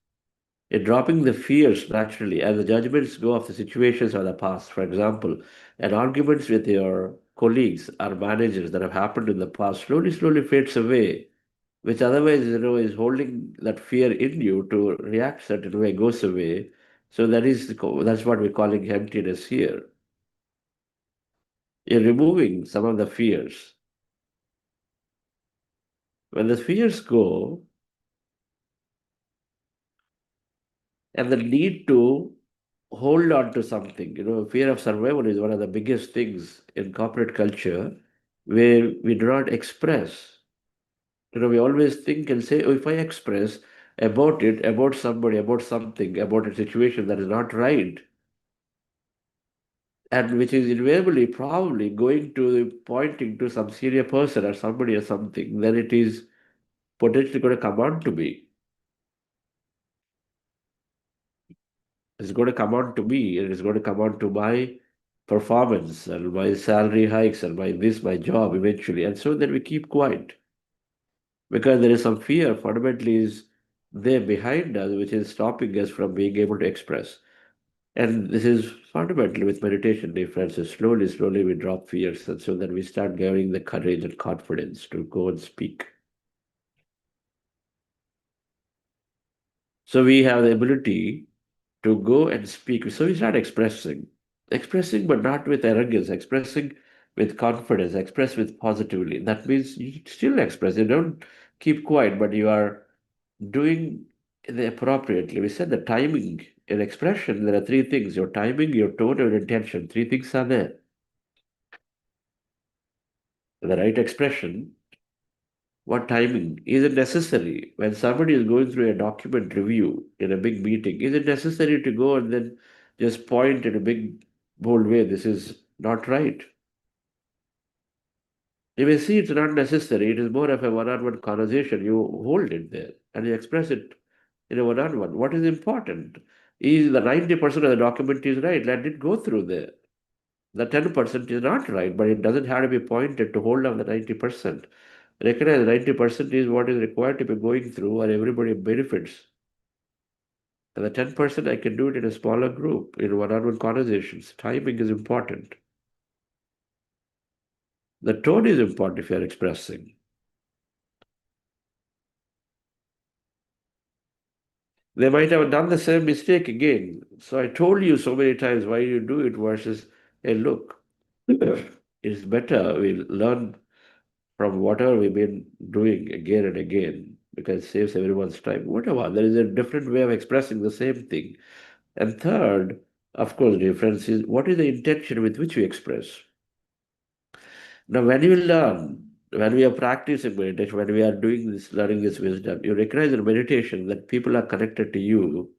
You're dropping the fears naturally, and the judgments go of the situations of the past. For example, and arguments with your colleagues or managers that have happened in the past slowly fades away, which otherwise, is holding that fear in you to react certain way, goes away. So that's what we're calling emptiness here. You're removing some of the fears. When the fears go, and the need to hold on to something, fear of survival is one of the biggest things in corporate culture where we do not express. We always think and say, oh, if I express about it, about somebody, about something, about a situation that is not right, and which is invariably probably going to pointing to some senior person or somebody or something, then it is potentially going to come on to me. It's going to come on to me, and it's going to come on to my performance and my salary hikes and my job eventually. And so then we keep quiet because there is some fear fundamentally is there behind us, which is stopping us from being able to express. And this is fundamental with meditation, dear friends. So slowly we drop fears. And so then we start gaining the courage and confidence to go and speak. So we have the ability to go and speak. So we start expressing, but not with arrogance, expressing with confidence, express with positively. That means you still express. You don't keep quiet, but you are doing the appropriately. We said the timing in expression, there are three things: your timing, your tone, and intention. Three things are there. The right expression, what timing? Is it necessary when somebody is going through a document review in a big meeting? Is it necessary to go and then just point in a big, bold way? This is not right. You may see it's not necessary. It is more of a one-on-one conversation. You hold it there and you express it in a one-on-one. What is important? Is the 90% of the document is right? Let it go through there. The 10% is not right, but it doesn't have to be pointed to hold on the 90%. Recognize 90% is what is required to be going through, or everybody benefits. And the 10%, I can do it in a smaller group, in one-on-one conversations. Timing is important. The tone is important if you are expressing. They might have done the same mistake again. So I told you so many times why you do it versus, hey, look, it's better we learn from whatever we've been doing again and again because it saves everyone's time. Whatever. There is a different way of expressing the same thing. And third, of course, difference is what is the intention with which we express. Now, when you learn, when we are practicing meditation, when we are doing this, learning this wisdom, you recognize in meditation that people are connected to you.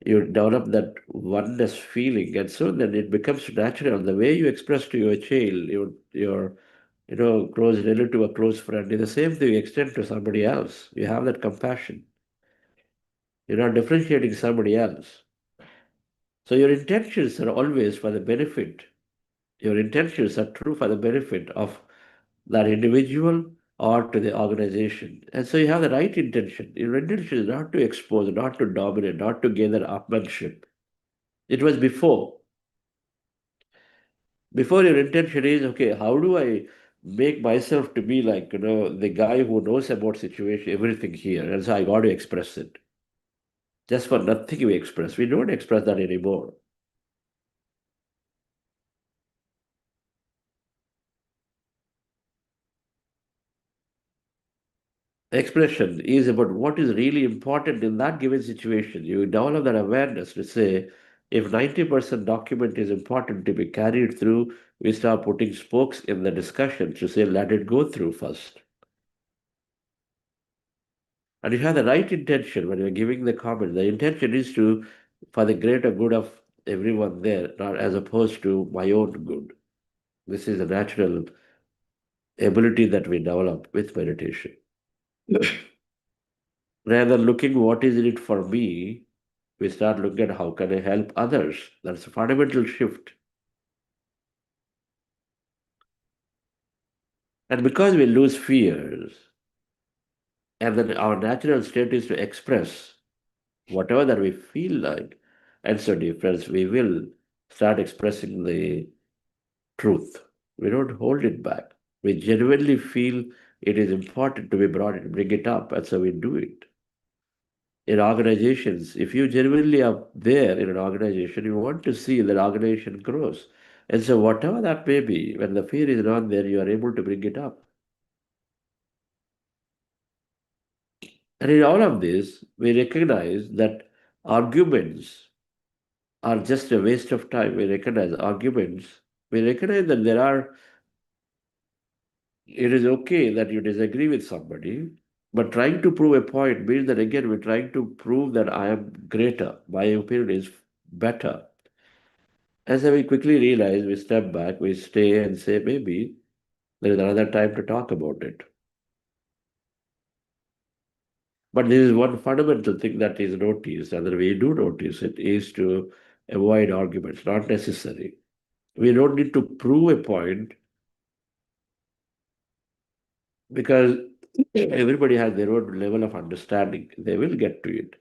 You develop that oneness feeling, and so then it becomes natural. The way you express to your child, your close relative, a close friend, is the same thing you extend to somebody else. You have that compassion. You're not differentiating somebody else. So your intentions are always for the benefit. Your intentions are true for the benefit of that individual or to the organization. And so you have the right intention. Your intention is not to expose, not to dominate, not to gather upmanship. It was before. Before your intention is, okay, how do I make myself to be like, the guy who knows about situation, everything here. And so I got to express it. Just for nothing we express. We don't express that anymore. Expression is about what is really important in that given situation. You develop that awareness to say, if 90% document is important to be carried through, we start putting spokes in the discussion to say, let it go through first. And you have the right intention when you're giving the comment. The intention is for the greater good of everyone there, not as opposed to my own good. This is a natural ability that we develop with meditation. Rather looking what is in it for me, We start looking at how can I help others. That's a fundamental shift. And because we lose fears, and then our natural state is to express whatever that we feel like, and so difference, we will start expressing the truth. We don't hold it back. We genuinely feel it is important to be brought in, bring it up, and so we do it. In organizations, if you genuinely are there in an organization, you want to see that organization grows. And so whatever that may be, when the fear is not there, you are able to bring it up. And in all of this, we recognize that arguments are just a waste of time. We recognize arguments. We recognize that it is okay that you disagree with somebody, but trying to prove a point means that again, we're trying to prove that I am greater. My opinion is better. As we quickly realize, we step back, we stay and say, maybe there is another time to talk about it. But this is one fundamental thing that is noticed, and that we do notice it, is to avoid arguments, not necessary. We don't need to prove a point because everybody has their own level of understanding. They will get to it.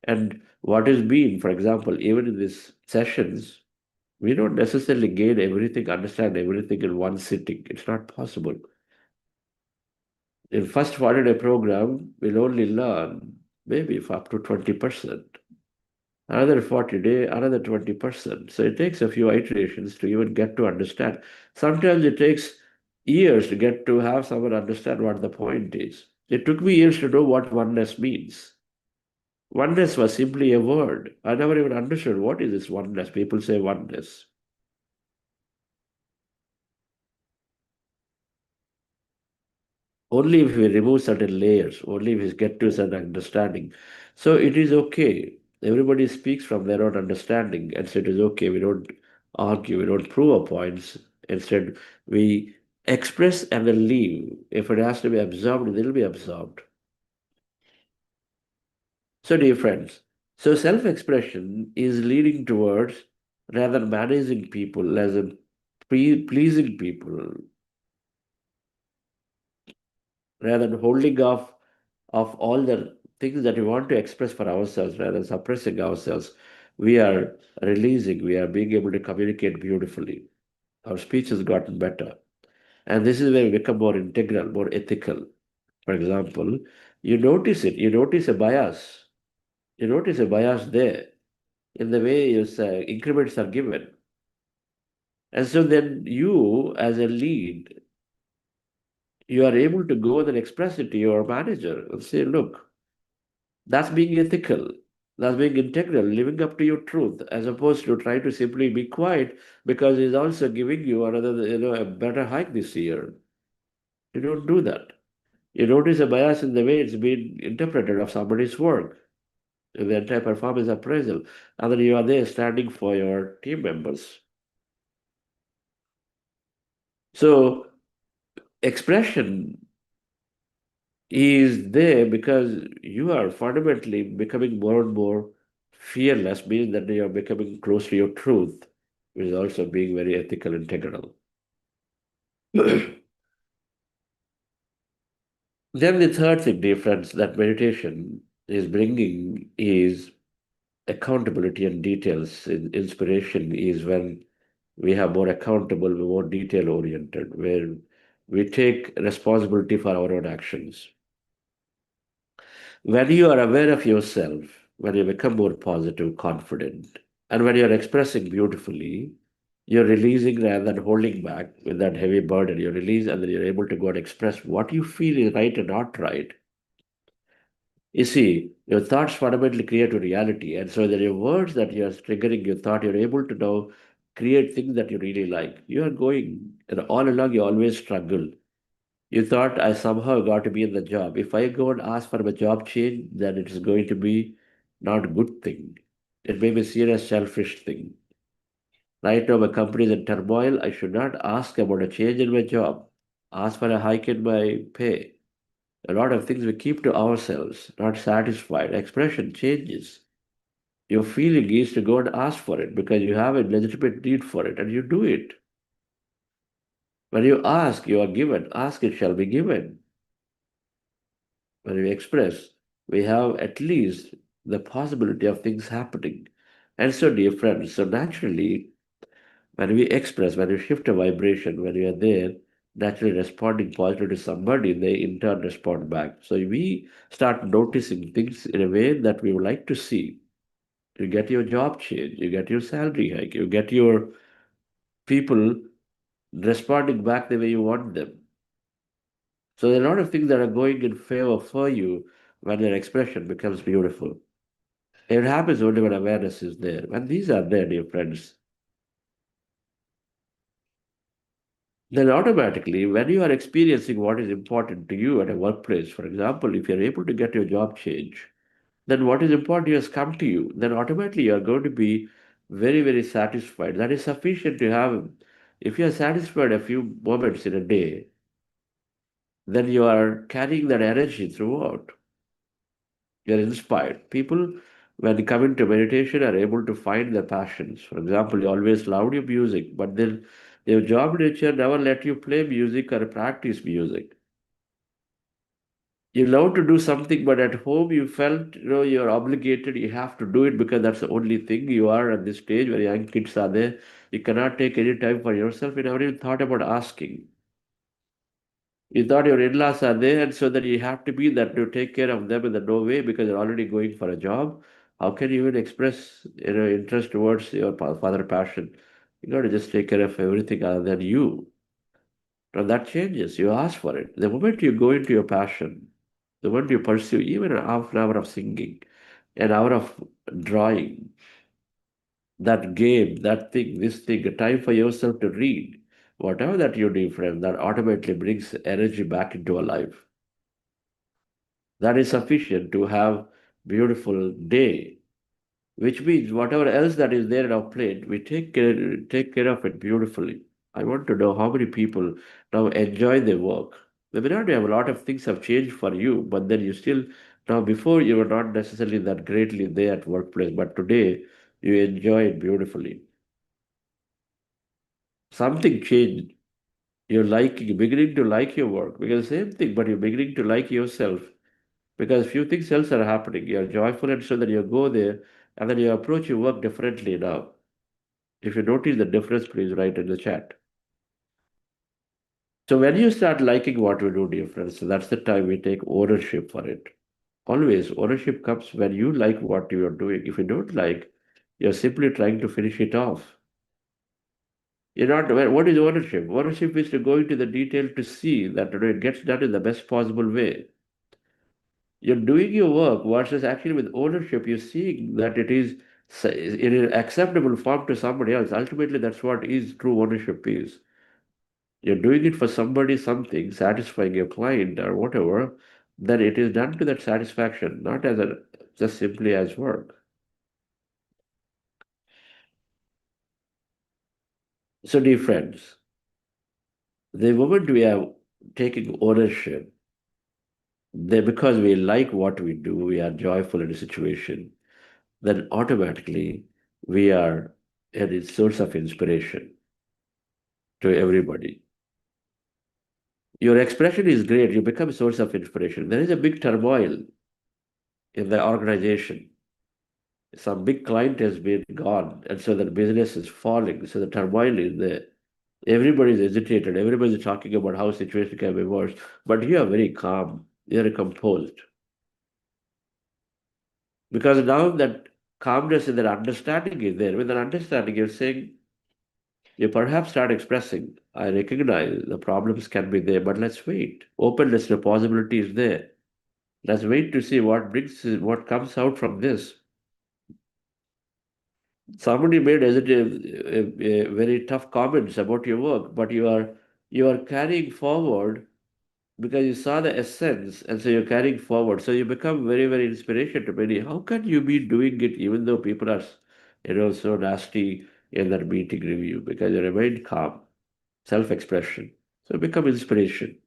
And what is being, for example, even in these sessions, we don't necessarily gain everything, understand everything in one sitting. It's not possible. In first 40-day program, we'll only learn maybe for up to 20%. Another 40-day, another 20%. So it takes a few iterations to even get to understand. Sometimes it takes years to get to have someone understand what the point is. It took me years to know what oneness means. Oneness was simply a word. I never even understood what is this oneness. People say oneness. Only if we remove certain layers, only if we get to certain understanding. So it is okay. Everybody speaks from their own understanding, and so it is okay. We don't argue, we don't prove our points. Instead, we express and then leave. If it has to be absorbed, it will be absorbed. So, dear friends, so self-expression is leading towards rather managing people as in pleasing people, rather than holding off of all the things that we want to express for ourselves rather than suppressing ourselves. We are releasing, we are being able to communicate beautifully. Our speech has gotten better. And this is where we become more integral, more ethical. For example, you notice it, you notice a bias. You notice a bias there in the way your increments are given. And so then you, as a lead, you are able to go and express it to your manager and say, look, that's being ethical. That's being integral, living up to your truth, as opposed to trying to simply be quiet because he's also giving you another, a better hike this year. You don't do that. You notice a bias in the way it's been interpreted of somebody's work, in the entire performance appraisal, and then you are there standing for your team members. So expression is there because you are fundamentally becoming more and more fearless, meaning that you are becoming close to your truth, which is also being very ethical, integral. Then the third thing, dear friends, that meditation is bringing is accountability and details. Inspiration is when we have more accountable, more detail oriented, where we take responsibility for our own actions. When you are aware of yourself, when you become more positive, confident, and when you're expressing beautifully, you're releasing rather than holding back with that heavy burden. You release and then you're able to go and express what you feel is right and not right. You see, your thoughts fundamentally create a reality. And so there are words that you're triggering your thought, you're able to now create things that you really like. You are going, and all along you always struggle. You thought I somehow got to be in the job. If I go and ask for a job change, then it is going to be not a good thing. It may be seen as selfish thing. Right now, my company is in turmoil. I should not ask about a change in my job. Ask for a hike in my pay. A lot of things we keep to ourselves, not satisfied. Expression changes. Your feeling is to go and ask for it because you have a legitimate need for it and you do it. When you ask, you are given. Ask, it shall be given. When we express, we have at least the possibility of things happening. And so, dear friends, so naturally, when we express, when we shift a vibration, when we are there, naturally responding positively to somebody, they in turn respond back. So we start noticing things in a way that we would like to see. You get your job change, you get your salary hike, you get your people responding back the way you want them. So there are a lot of things that are going in favor for you when your expression becomes beautiful. It happens only when awareness is there. When these are there, dear friends, then automatically, when you are experiencing what is important to you at a workplace, for example, if you're able to get your job change, then what is important has come to you, then automatically you are going to be very, very satisfied. That is sufficient to have. If you are satisfied a few moments in a day, then you are carrying that energy throughout. You're inspired. People, when they come into meditation, are able to find their passions. For example, you always loved your music, but then your job nature never let you play music or practice music. You love to do something, but at home you felt you're obligated. You have to do it because that's the only thing you are at this stage where young kids are there. You cannot take any time for yourself. You never even thought about asking. You thought your in-laws are there, and so that you have to be that to take care of them in the no way because you're already going for a job. How can you even express interest towards your father passion? You got to just take care of everything other than you. Now that changes. You ask for it. The moment you go into your passion, the moment you pursue even an half an hour of singing, an hour of drawing, that game, that thing, this thing, a time for yourself to read, whatever that you do, friend, that automatically brings energy back into a life. That is sufficient to have beautiful day, which means whatever else that is there in our plate, we take care of it beautifully. I want to know how many people now enjoy their work. The majority have a lot of things have changed for you, but then you still now before you were not necessarily that greatly there at workplace, but today you enjoy it beautifully. Something changed. You're liking, beginning to like your work because same thing, but you're beginning to like yourself because few things else are happening. You're joyful and so that you go there and then you approach your work differently now. If you notice the difference, please write in the chat. So when you start liking what we do, dear friends, so that's the time we take ownership for it. Always ownership comes when you like what you are doing. If you don't like, you're simply trying to finish it off. You're not. What is ownership? Ownership is to go into the detail to see that it gets done in the best possible way. You're doing your work versus actually with ownership, you're seeing that it is in an acceptable form to somebody else. Ultimately, that's what is true ownership is. You're doing it for somebody, something, satisfying your client or whatever, then it is done to that satisfaction, not as a just simply as work. So, dear friends, the moment we are taking ownership, then because we like what we do, we are joyful in a situation, then automatically we are a source of inspiration to everybody. Your expression is great, you become a source of inspiration. There is a big turmoil in the organization. Some big client has been gone, and so the business is falling. So the turmoil is there. Everybody is agitated. Everybody is talking about how situation can be worse. But you are very calm. You are composed. Because now that calmness and that understanding is there. With that understanding, you're saying, you perhaps start expressing, I recognize the problems can be there, but let's wait. Openness to possibility is there. Let's wait to see what comes out from this. Somebody made very tough comments about your work, but you are carrying forward because you saw the essence, and so you're carrying forward. So you become very, very inspiration to many. How can you be doing it even though people are, so nasty in that meeting review? Because you remain calm, self-expression. So become inspiration.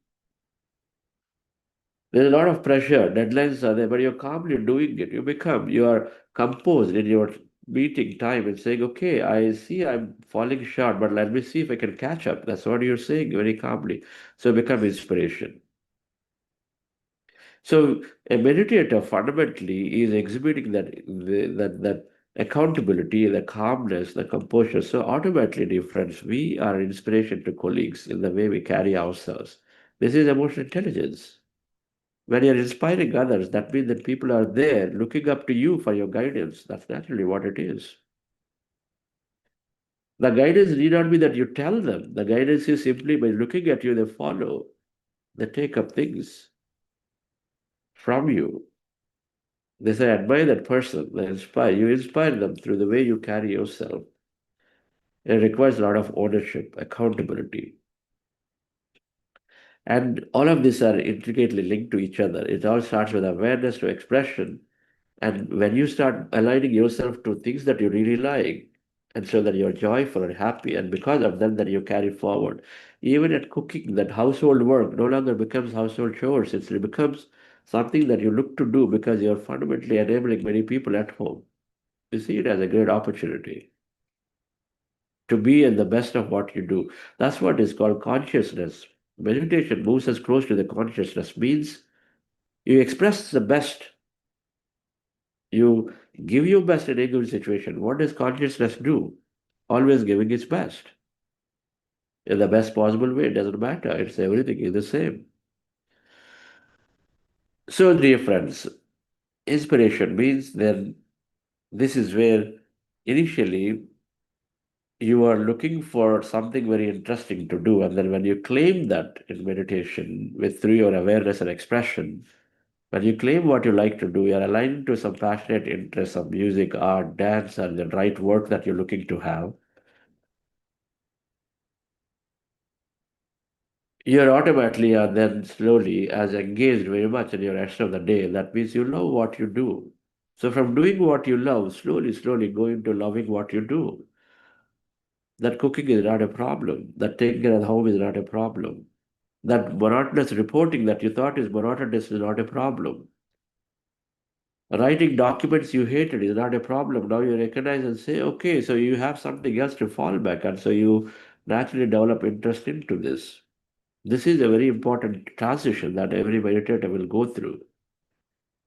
There's a lot of pressure, deadlines are there, but you're calmly doing it. You are composed in your meeting time and saying, okay, I see I'm falling short, but let me see if I can catch up. That's what you're saying very calmly. So become inspiration. So a meditator fundamentally is exhibiting that accountability, the calmness, the composure. So automatically, dear friends, we are inspiration to colleagues in the way we carry ourselves. This is emotional intelligence. When you're inspiring others, that means that people are there looking up to you for your guidance. That's naturally what it is. The guidance need not be that you tell them. The guidance is simply by looking at you, they follow, they take up things from you. They say, admire that person, they inspire. You inspire them through the way you carry yourself. It requires a lot of ownership, accountability. And all of these are intricately linked to each other. It all starts with awareness to expression. And when you start aligning yourself to things that you really like, and so that you're joyful and happy, and because of them, that you carry forward. Even at cooking, that household work no longer becomes household chores. It becomes something that you look to do because you're fundamentally enabling many people at home. You see it as a great opportunity to be in the best of what you do. That's what is called consciousness. Meditation moves us close to the consciousness, means you express the best. You give your best in a given situation. What does consciousness do? Always giving its best in the best possible way. It doesn't matter. It's everything is the same. So, dear friends, inspiration means then this is where initially you are looking for something very interesting to do. And then when you claim that in meditation with through your awareness and expression, when you claim what you like to do, you're aligned to some passionate interests of music, art, dance, and the right work that you're looking to have. You're automatically and then slowly as engaged very much in your rest of the day. That means you love what you do. So from doing what you love, slowly go into loving what you do. That cooking is not a problem. That taking care of the home is not a problem. That monotonous reporting that you thought is monotonous is not a problem. Writing documents you hated is not a problem. Now you recognize and say, okay, so you have something else to fall back on. So you naturally develop interest into this. This is a very important transition that every meditator will go through.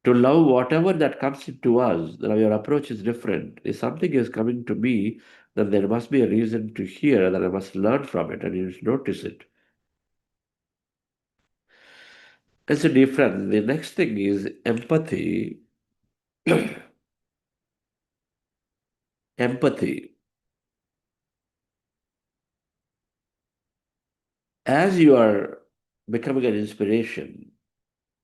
To love whatever that comes into us, now your approach is different. If something is coming to me, then there must be a reason to hear that I must learn from it and you should notice it. It's a different. The next thing is empathy. Empathy. As you are becoming an inspiration,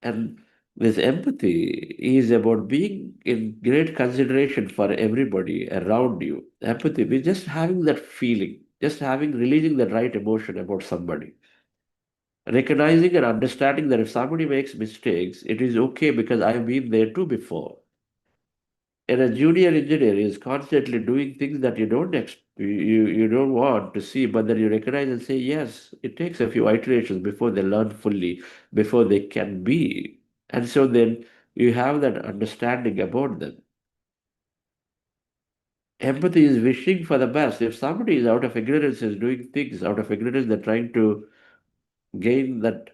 and this empathy is about being in great consideration for everybody around you. Empathy means just having that feeling, just having releasing the right emotion about somebody. Recognizing and understanding that if somebody makes mistakes, it is okay because I've been there too before. And a junior engineer is constantly doing things that you don't want to see, but then you recognize and say, yes, it takes a few iterations before they learn fully, before they can be. And so then you have that understanding about them. Empathy is wishing for the best. If somebody is out of ignorance, is doing things out of ignorance, they're trying to gain that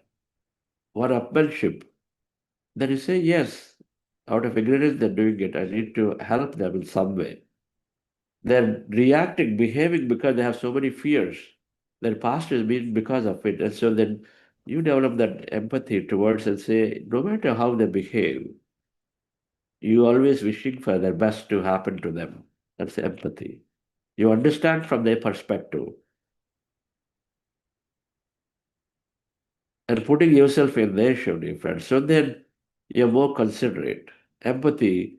one upmanship, then you say, yes, out of ignorance, they're doing it. I need to help them in some way. They're reacting, behaving because they have so many fears. Their past has been because of it. And so then you develop that empathy towards and say, no matter how they behave, you always wishing for their best to happen to them. That's empathy. You understand from their perspective and putting yourself in their shoe, dear friends. So then you're more considerate. Empathy,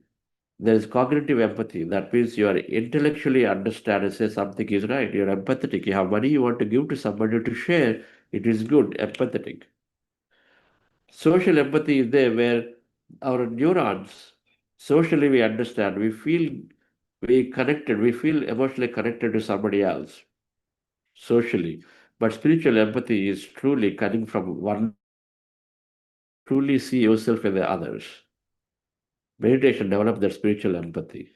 there is cognitive empathy. That means you are intellectually understand and say something is right. You're empathetic. You have money you want to give to somebody to share. It is good, empathetic. Social empathy is there where our neurons, socially we understand, we feel emotionally connected to somebody else socially. But spiritual empathy is truly coming from oneness truly see yourself in the others. Meditation develops that spiritual empathy.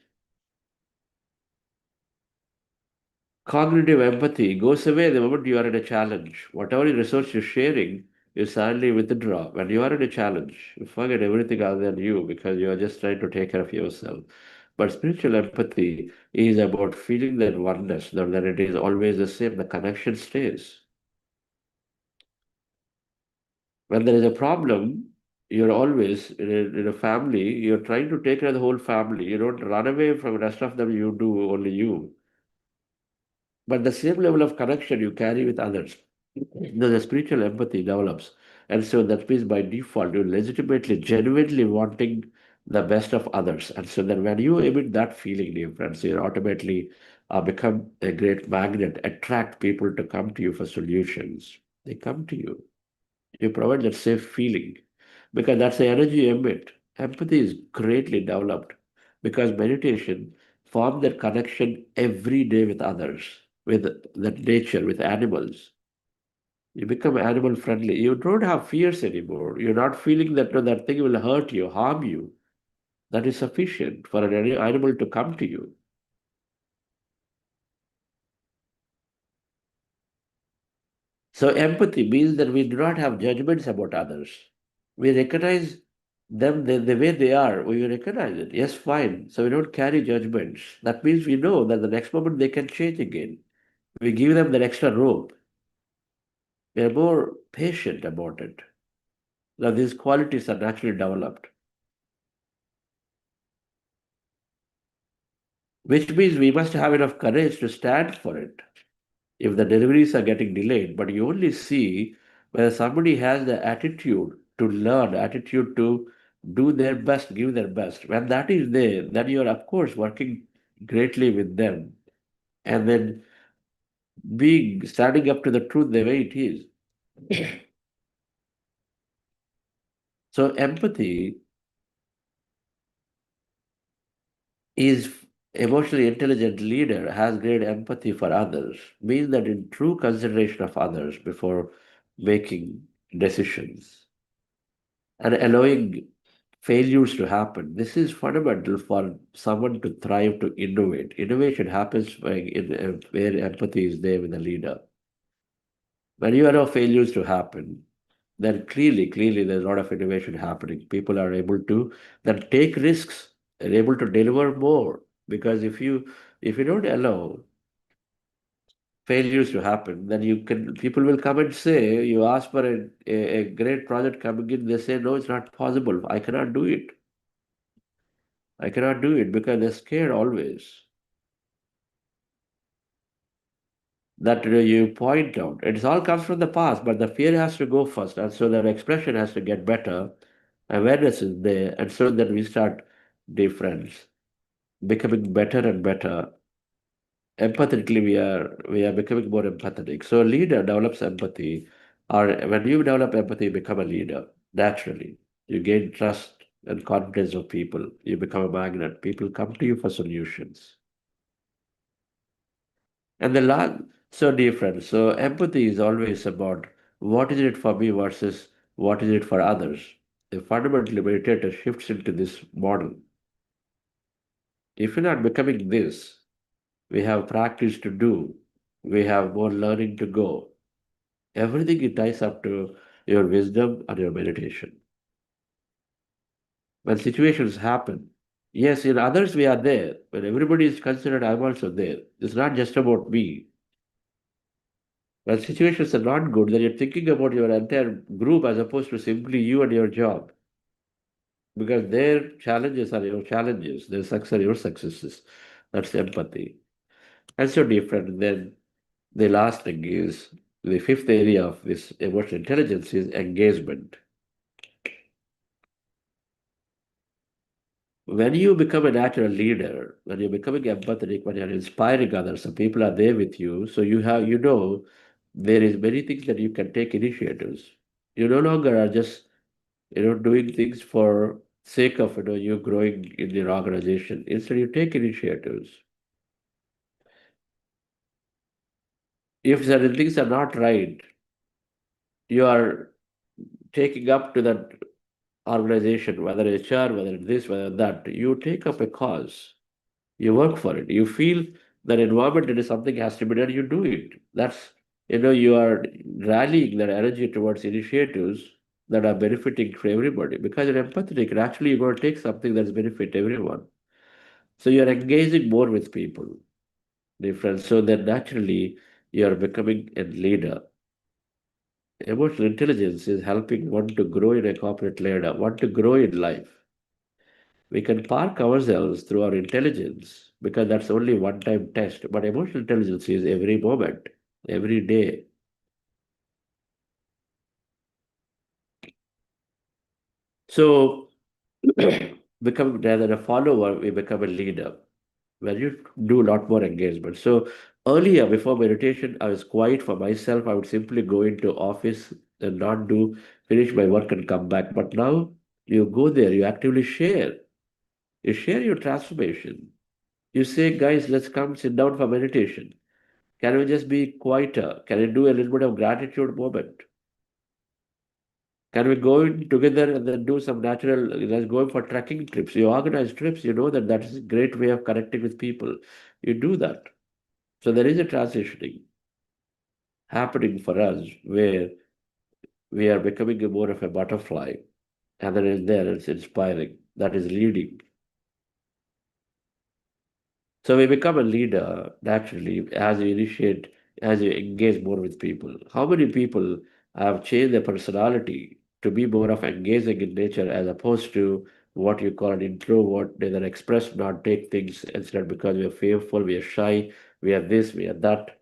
Cognitive empathy goes away the moment you are in a challenge. Whatever resource you're sharing, you suddenly withdraw. When you are in a challenge, you forget everything other than you because you are just trying to take care of yourself. But spiritual empathy is about feeling that oneness, that it is always the same, the connection stays. When there is a problem, you're always in a family, you're trying to take care of the whole family. You don't run away from the rest of them, you do only you. But the same level of connection you carry with others, the spiritual empathy develops. And so that means by default, you're legitimately, genuinely wanting the best of others. And so then when you emit that feeling, dear friends, you automatically become a great magnet, attract people to come to you for solutions. They come to you. You provide that safe feeling because that's the energy you emit. Empathy is greatly developed because meditation forms that connection every day with others, with that nature, with animals. You become animal friendly. You don't have fears anymore. You're not feeling that no, that thing will hurt you, harm you. That is sufficient for an animal to come to you. So empathy means that we do not have judgments about others. We recognize them the way they are. We recognize it. Yes, fine. So we don't carry judgments. That means we know that the next moment they can change again. We give them that extra rope. We are more patient about it. Now these qualities are naturally developed, which means we must have enough courage to stand for it. If the deliveries are getting delayed, but you only see whether somebody has the attitude to learn, attitude to do their best, give their best. When that is there, then you are, of course, working greatly with them and then being standing up to the truth the way it is. So, empathy is emotionally intelligent leader has great empathy for others, means that in true consideration of others before making decisions and allowing failures to happen. This is fundamental for someone to thrive, to innovate. Innovation happens where empathy is there with the leader. When you allow failures to happen, then clearly there's a lot of innovation happening. People are able to then take risks, they're able to deliver more. Because if you don't allow failures to happen, then people will come and say, you ask for a great project coming in, they say, no, it's not possible. I cannot do it. I cannot do it because they're scared always. That you point out. It all comes from the past, but the fear has to go first. And so the expression has to get better. Awareness is there. And so then we start difference, becoming better and better. Empathetically, we are becoming more empathetic. So a leader develops empathy, or when you develop empathy, you become a leader naturally. You gain trust and confidence of people. You become a magnet. People come to you for solutions. And the last, so different. So empathy is always about what is it for me versus what is it for others. The fundamental meditator shifts into this model. If you're not becoming this, we have practice to do. We have more learning to go. Everything it ties up to your wisdom and your meditation. When situations happen, yes, in others we are there. When everybody is considered, I'm also there. It's not just about me. When situations are not good, then you're thinking about your entire group as opposed to simply you and your job. Because their challenges are your challenges, their success are your successes. That's empathy. And so different. Then the last thing is the fifth area of this emotional intelligence is engagement. When you become a natural leader, when you're becoming empathetic, when you're inspiring others, so people are there with you, so there is many things that you can take initiatives. You no longer are just doing things for sake of you growing in your organization. Instead, you take initiatives. If certain things are not right, you are taking up to that organization, whether HR, whether this, whether that, you take up a cause, you work for it, you feel that environment, it is something has to be done, you do it. That's, you are rallying that energy towards initiatives that are benefiting for everybody. Because you're empathetic, and actually you're going to take something that's benefit everyone. So you're engaging more with people, different. So then naturally you're becoming a leader. Emotional intelligence is helping one to grow in a corporate ladder, one to grow in life. We can park ourselves through our intelligence because that's only one time test. But emotional intelligence is every moment, every day. So become rather a follower, we become a leader. When you do a lot more engagement. So earlier, before meditation, I was quiet for myself. I would simply go into office and not do finish my work and come back. But now you go there, you actively share. You share your transformation. You say, guys, let's come sit down for meditation. Can we just be quieter? Can we do a little bit of gratitude moment? Can we go in together and then do some natural, let's go for trekking trips. You organize trips, you know that that is a great way of connecting with people. You do that. So there is a transitioning happening for us where we are becoming more of a butterfly, and then is there, it's inspiring, that is leading. So we become a leader naturally as you initiate, as you engage more with people. How many people have changed their personality to be more of engaging in nature as opposed to what you call an introvert, neither express not take things instead because we are fearful, we are shy, we are this, we are that.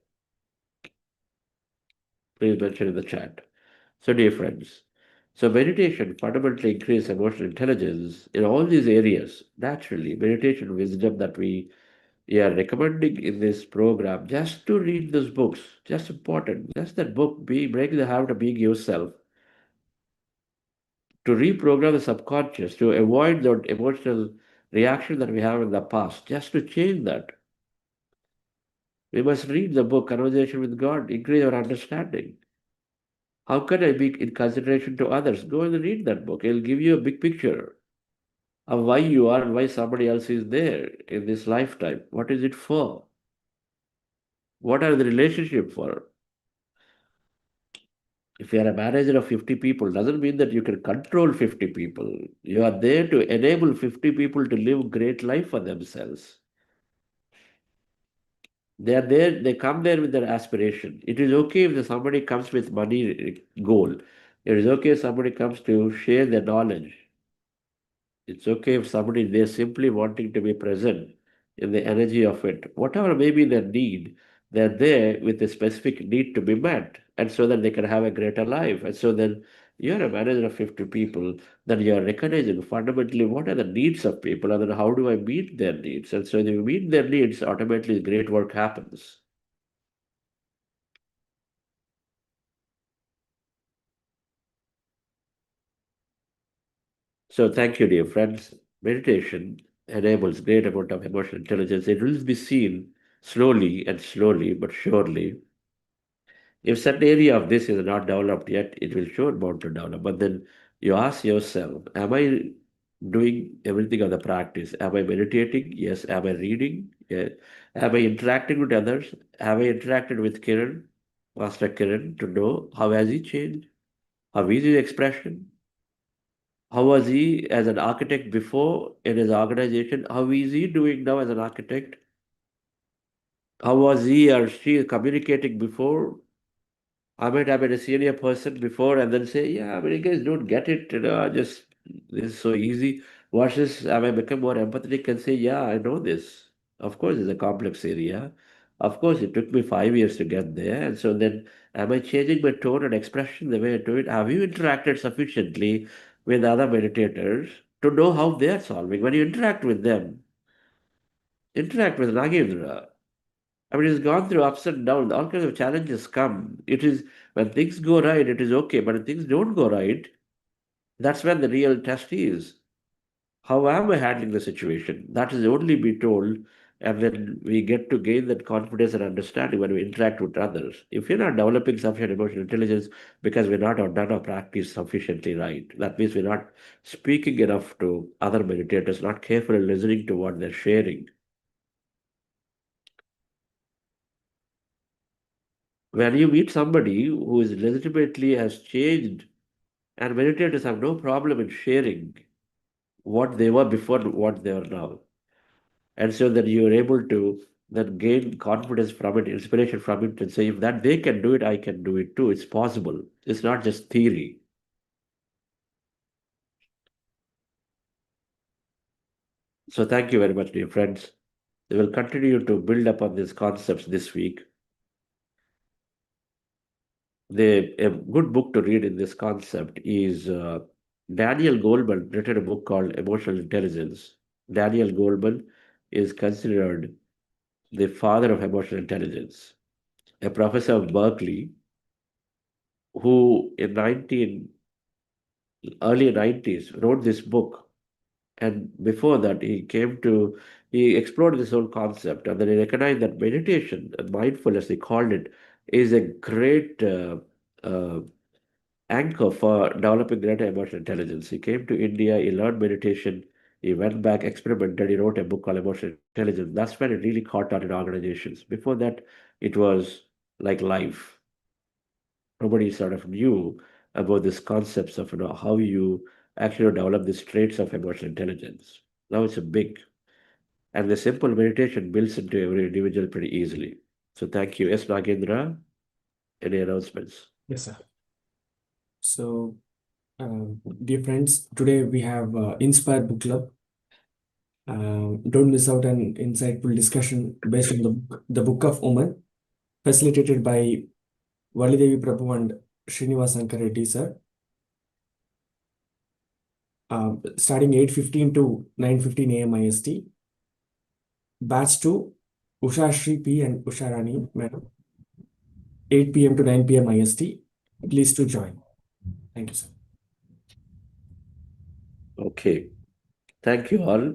Please mention in the chat. So, dear friends, so meditation fundamentally increases emotional intelligence in all these areas. Naturally, meditation wisdom that we are recommending in this program, just to read those books, just important, just that book, break the habit of being yourself, to reprogram the subconscious, to avoid that emotional reaction that we have in the past, just to change that. We must read the book, Conversation with God, increase our understanding. How can I be in consideration to others? Go and read that book. It'll give you a big picture of why you are and why somebody else is there in this lifetime. What is it for? What are the relationship for? If you are a manager of 50 people, doesn't mean that you can control 50 people. You are there to enable 50 people to live great life for themselves. They are there, they come there with their aspiration. It is okay if somebody comes with money goal. It is okay if somebody comes to share their knowledge. It's okay if somebody they're simply wanting to be present in the energy of it. Whatever may be their need, they're there with a specific need to be met, and so that they can have a greater life. And so then you're a manager of 50 people, then you're recognizing fundamentally what are the needs of people, and then how do I meet their needs? And so if you meet their needs, automatically great work happens. So thank you, dear friends. Meditation enables great amount of emotional intelligence. It will be seen slowly and slowly, but surely. If certain area of this is not developed yet, it will sure bound to develop. But then you ask yourself, am I doing everything of the practice? Am I meditating? Yes. Am I reading? Yes. Am I interacting with others? Have I interacted with Kiran, Master Kiran, to know how has he changed? How is his expression? How was he as an architect before in his organization? How is he doing now as an architect? How was he or she communicating before? I might have been a senior person before and then say, yeah, you guys don't get it, just this is so easy. Watch this, I might become more empathetic and say, yeah, I know this. Of course, it's a complex area. Of course, it took me 5 years to get there. And so then, am I changing my tone and expression the way I do it? Have you interacted sufficiently with other meditators to know how they are solving? When you interact with them, interact with Nagendra. I mean, it's gone through ups and downs. All kinds of challenges come. It is when things go right, it is okay. But when things don't go right, that's when the real test is. How am I handling the situation? That is only be told And then we get to gain that confidence and understanding when we interact with others. If we're not developing sufficient emotional intelligence because we're not or done our practice sufficiently right, that means we're not speaking enough to other meditators, not carefully listening to what they're sharing. When you meet somebody who is legitimately has changed, and meditators have no problem in sharing what they were before and what they are now. And so that you're able to then gain confidence from it, inspiration from it, and say, if that they can do it, I can do it too. It's possible. It's not just theory. So thank you very much, dear friends. We will continue to build upon these concepts this week. A good book to read in this concept is Daniel Goleman written a book called Emotional Intelligence. Daniel Goleman is considered the father of emotional intelligence, a professor of Berkeley who in early 90s wrote this book. And before that, he explored this whole concept, and then he recognized that meditation and mindfulness, he called it, is a great uh, anchor for developing greater emotional intelligence. He came to India, he learned meditation, he went back, experimented, he wrote a book called Emotional Intelligence. That's when it really caught on in organizations. Before that, it was like life. Nobody sort of knew about these concepts of how you actually develop these traits of emotional intelligence. Now it's a big, and the simple meditation builds into every individual pretty easily. So thank you. Yes, Nagendra, any announcements? Yes, sir. So, dear friends, today we have Inspire Book Club. Don't miss out an insightful discussion based on the Book of Omen, facilitated by Validevi Prabhu and Srinivas Sankar Reddy, sir. Starting 8:15 to 9:15 a.m. IST. Batch 2, Usha Shri P and Usha Rani, madam. 8 p.m. to 9 p.m. IST. Please to join. Thank you, sir. Okay. Thank you all.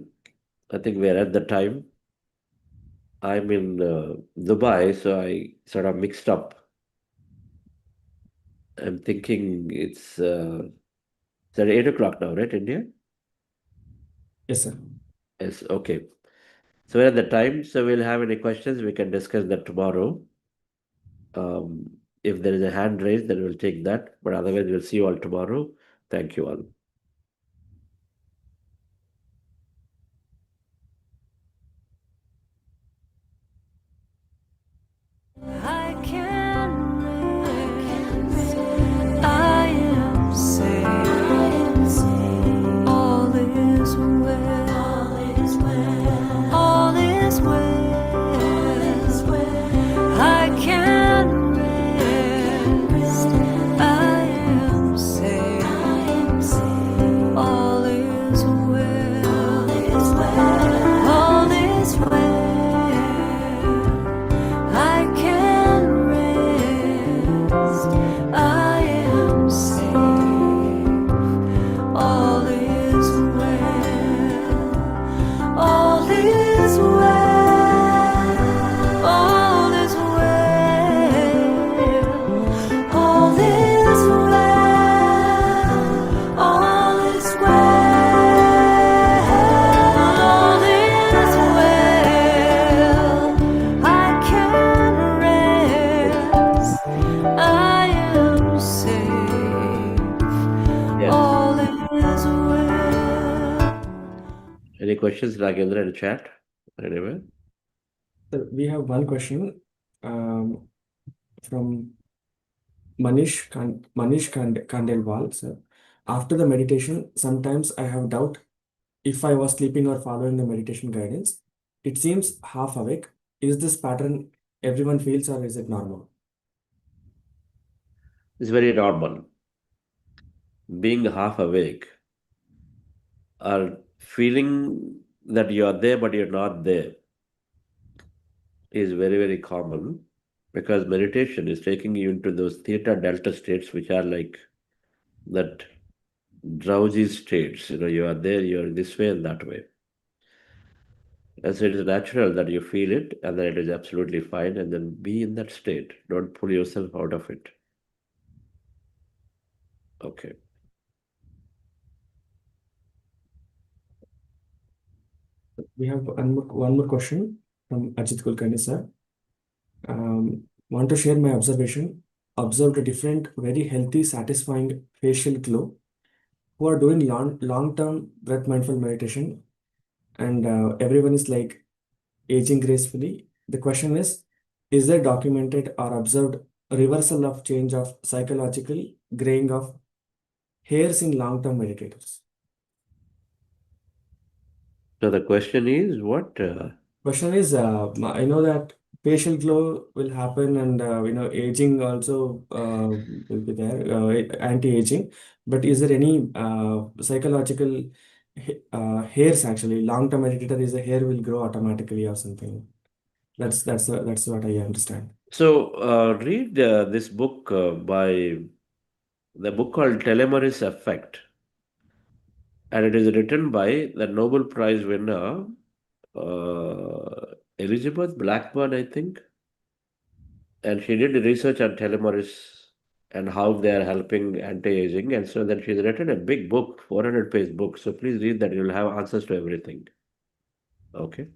I think we're at the time. I'm in Dubai, so I sort of mixed up. I'm thinking it's at 8 o'clock now, right, India? Yes, sir. Yes, okay. So we're at the time, so we'll have any questions, we can discuss that tomorrow. If there is a hand raised, then we'll take that. But otherwise, we'll see you all tomorrow. Thank you all. I can raise, I am safe, all is well, all is well, all is well, I can rest, I am safe, all is well, all is well. I can rest, I am safe, all is well, all is well, all is well, all is well, all is well, I can rest, I am safe, Yes. all is well. Any questions, Nagendra, in the chat? Anyway? Sir, we have one question from Manish Kandelwal, sir. After the meditation, sometimes I have doubt if I was sleeping or following the meditation guidance. It seems half awake. Is this pattern everyone feels or is it normal? It's very normal. Being half awake or feeling that you are there but you're not there is very, very common because meditation is taking you into those theta delta states, which are like that drowsy states. You are there, you're this way and that way. As it is natural that you feel it, and then it is absolutely fine, and then be in that state. Don't pull yourself out of it. Okay. We have one more question from Ajit Kulkarni, sir. Want to share my observation. Observed a different, very healthy, satisfying facial glow who are doing long-term breath mindful meditation, and everyone is like aging gracefully. The question is there documented or observed reversal of change of psychological graying of hairs in long-term meditators? So the question is what? Question is, I know that facial glow will happen, and aging also will be there, anti-aging. But is there any psychological hairs actually? Long-term meditator is the hair will grow automatically or something. That's what I understand. So read this book by the book called Telomerase Effect, and it is written by the Nobel Prize winner Elizabeth Blackburn, I think, and she did research on telomerase and how they are helping anti-aging, and so then she's written a big book, 400-page book. So please read that; you'll have answers to everything. Okay.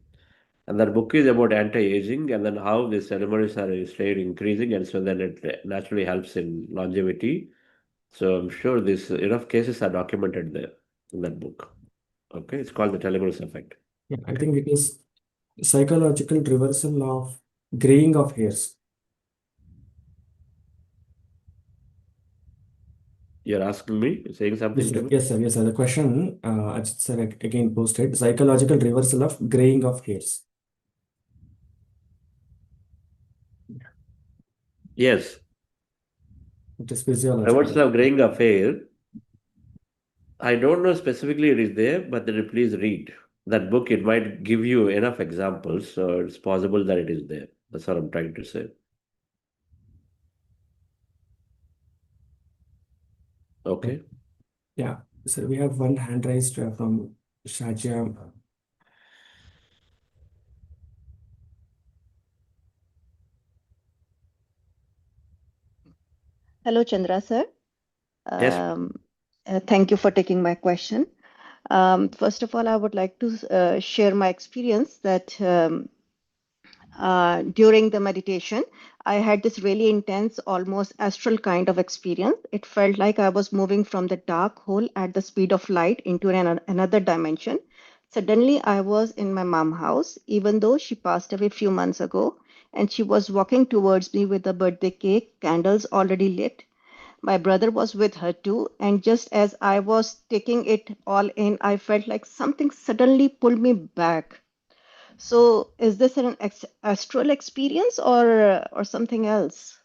And that book is about anti-aging and then how the telomeres are staying increasing, and so then it naturally helps in longevity. So I'm sure this enough cases are documented there in that book. Okay, it's called the telomerase effect. Yeah, I think it is psychological reversal of graying of hairs. You're asking me, you're saying something Yes, to sir. me? Yes, sir. Yes, sir. The question, Ajit sir again posted psychological reversal of graying of hairs. Yes. It is physiological. Reversal of graying of hair. I don't know specifically it is there, but then please read that book. It might give you enough examples, so it's possible that it is there. That's what I'm trying to say. Okay. Yeah. So we have one hand raised from Shajia. Hello, Chandra sir. Yes. Thank you for taking my question. First of all, I would like to share my experience that during the meditation, I had this really intense, almost astral kind of experience. It felt like I was moving from the dark hole at the speed of light into another dimension. Suddenly, I was in my mom's house, even though she passed away a few months ago, and she was walking towards me with a birthday cake, candles already lit. My brother was with her too, and just as I was taking it all in, I felt like something suddenly pulled me back. So, is this an astral experience or something else?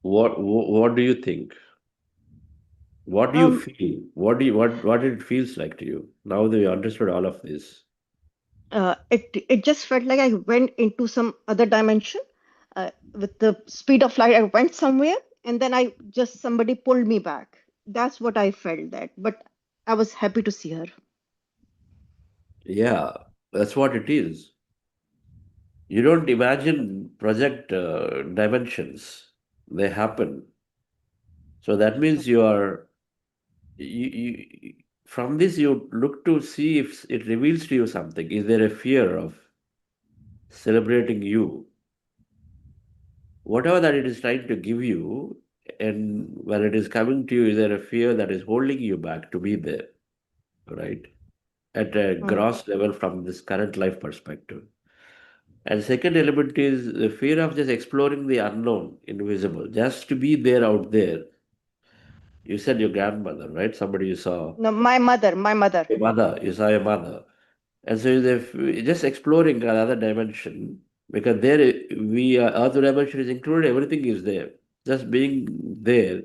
What do you think? What do you Um, feel? What it feels like to you now that you understood all of this? it just felt like I went into some other dimension. With the speed of light, I went somewhere, and then I just somebody pulled me back. That's what I felt that. But I was happy to see her. Yeah, that's what it is. You don't imagine project dimensions; they happen. So that means you from this you look to see if it reveals to you something. Is there a fear of celebrating you? Whatever that it is trying to give you, and when it is coming to you, is there a fear that is holding you back to be there, right? At a Mm. gross level from this current life perspective. And second element is the fear of just exploring the unknown, invisible, just to be there out there. You said your grandmother, right? Somebody you saw. No, my mother. Your mother, you saw your mother. And so if just exploring another dimension, because there we are, other dimension is included, everything is there. Just being there,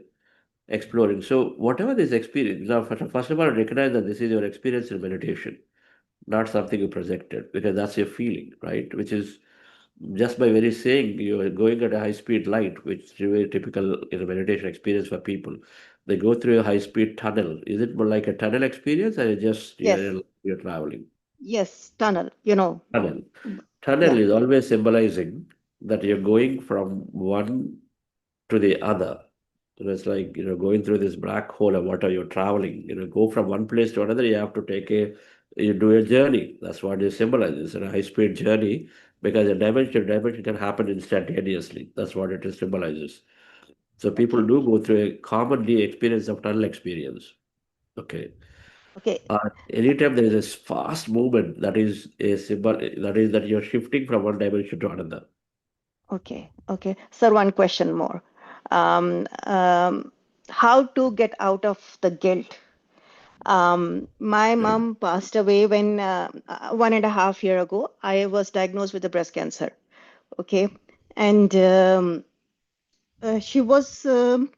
exploring. So whatever this experience, now first of all, recognize that this is your experience in meditation, not something you projected, because that's your feeling, right? Which is just by very saying you're going at a high speed light, which is very typical in a meditation experience for people. They go through a high-speed tunnel. Is it more like a tunnel experience, or just Yes, you're traveling? yes, tunnel, Tunnel. Tunnel yeah. is always symbolizing that you're going from one to the other. It's like, going through this black hole of water, you're traveling. Go from one place to another, you have to you do a journey. That's what it symbolizes, a high-speed journey, because a dimension can happen instantaneously. That's what it symbolizes. So people Okay, do go through a commonly experience of tunnel experience. Okay. okay, Anytime there is a fast movement, that is a symbol, that you're shifting from one dimension to another. okay. Sir, one question more. Um, um, how to get out of the guilt? My Okay. mom passed away when 1.5 year ago. I was diagnosed with the breast cancer. Okay, and she was with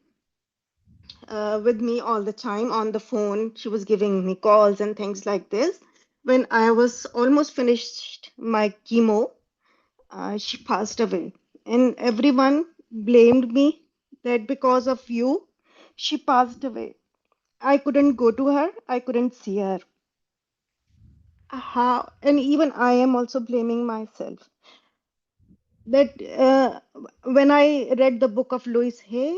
me all the time on the phone. She was giving me calls and things like this. When I was almost finished my chemo, she passed away, and everyone blamed me that because of you, she passed away. I couldn't go to her. I couldn't see her. How? And even I am also blaming myself that when I read the book of Louis Hay,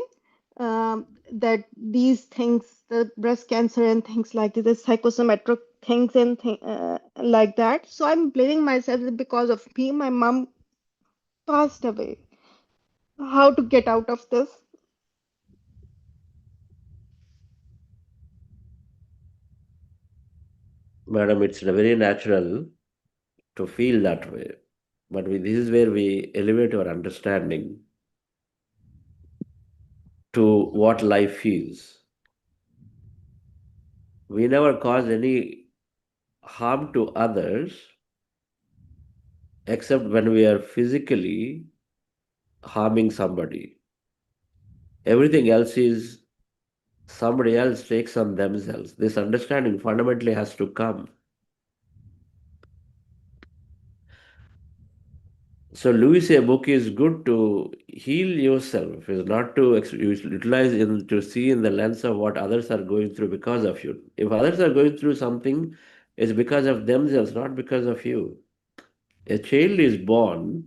that these things, the breast cancer and things like this, the psychosomatic things and like that. So I'm blaming myself that because of me, my mom passed away. How to get out of this? Madam, it's very natural to feel that way. But this is where we elevate our understanding to what life is. We never cause any harm to others except when we are physically harming somebody. Everything else is somebody else takes on themselves. This understanding fundamentally has to come. So Louis, a book is good to heal yourself, is not to utilize to see in the lens of what others are going through because of you. If others are going through something, it's because of themselves, not because of you. A child is born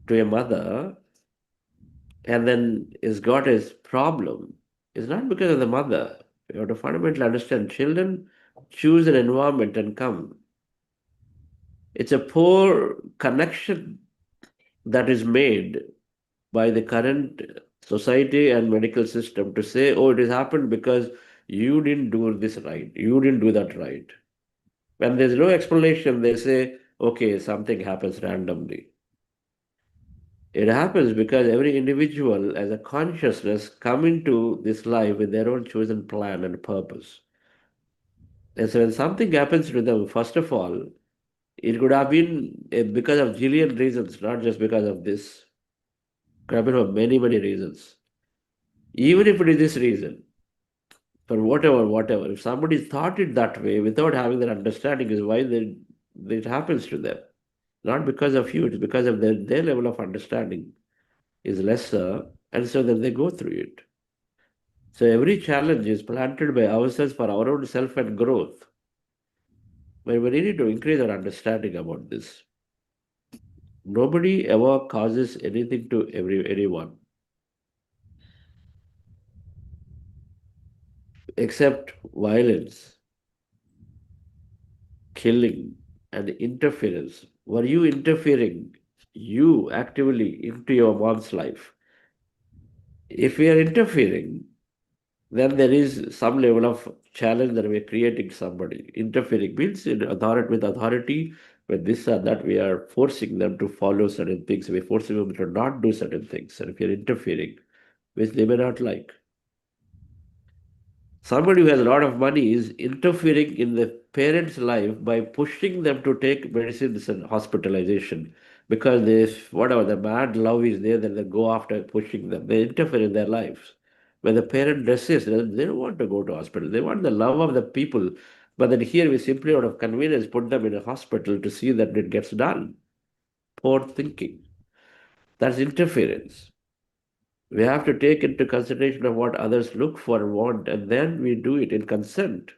to a mother and then is got his problem. It's not because of the mother. You have to fundamentally understand children choose an environment and come. It's a poor connection that is made by the current society and medical system to say, oh, it has happened because you didn't do this right, you didn't do that right. When there's no explanation, they say, okay, something happens randomly. It happens because every individual as a consciousness come into this life with their own chosen plan and purpose. And so when something happens to them, first of all, it could have been because of jillion reasons, not just because of this. It could have been for many, many reasons. Even if it is this reason, for whatever. If somebody thought it that way without having that understanding, is why it happens to them. Not because of you, it's because of their level of understanding is lesser, and so then they go through it. So every challenge is planted by ourselves for our own self and growth. But we need to increase our understanding about this. Nobody ever causes anything to anyone except violence, killing, and interference. Were you interfering, you actively, into your mom's life? If we are interfering, then there is some level of challenge that we are creating somebody. Interfering means in authority with authority, with this or that, we are forcing them to follow certain things. We're forcing them to not do certain things. And if you're interfering, which they may not like. Somebody who has a lot of money is interfering in the parent's life by pushing them to take medicines and hospitalization because whatever the mad love is there, then they go after pushing them. They interfere in their lives. When the parent resists, they don't want to go to hospital. They want the love of the people. But then here we simply out of convenience put them in a hospital to see that it gets done. Poor thinking. That's interference. We have to take into consideration of what others look for and want, and then we do it in consent.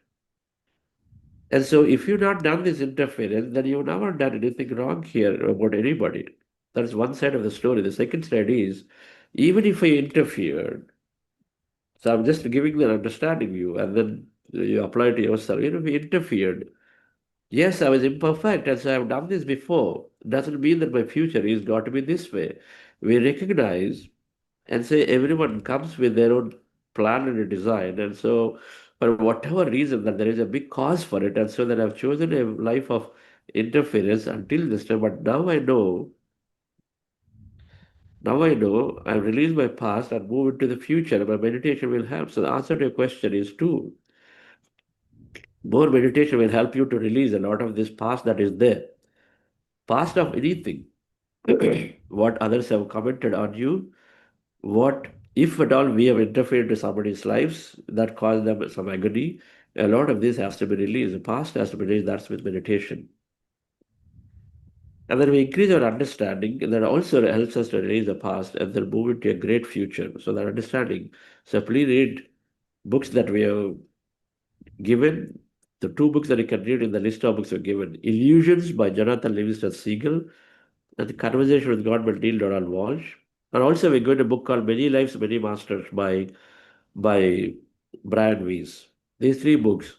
And so if you've not done this interference, then you've never done anything wrong here about anybody. That's one side of the story. The second side is, even if I interfered, so I'm just giving the understanding you, and then you apply it to yourself. Even if we interfered, yes, I was imperfect, and so I've done this before. Doesn't mean that my future is got to be this way. We recognize and say everyone comes with their own plan and a design, and so for whatever reason that there is a big cause for it, and so that I've chosen a life of interference until this time. But now I know I've released my past and move into the future, and my meditation will help. So the answer to your question is two. More meditation will help you to release a lot of this past that is there. Past of anything, what others have commented on you, what, if at all, we have interfered into somebody's lives that caused them some agony, a lot of this has to be released. The past has to be released. That's with meditation. And then we increase our understanding, and that also helps us to release the past and then move into a great future. So that understanding. So please read books that we have given. The two books that you can read in the list of books we've given: Illusions by Jonathan Livingston Seagull, and The Conversation with God by Neil Donald Walsh. And also we got a book called Many Lives, Many Masters by Brian Weiss. These three books,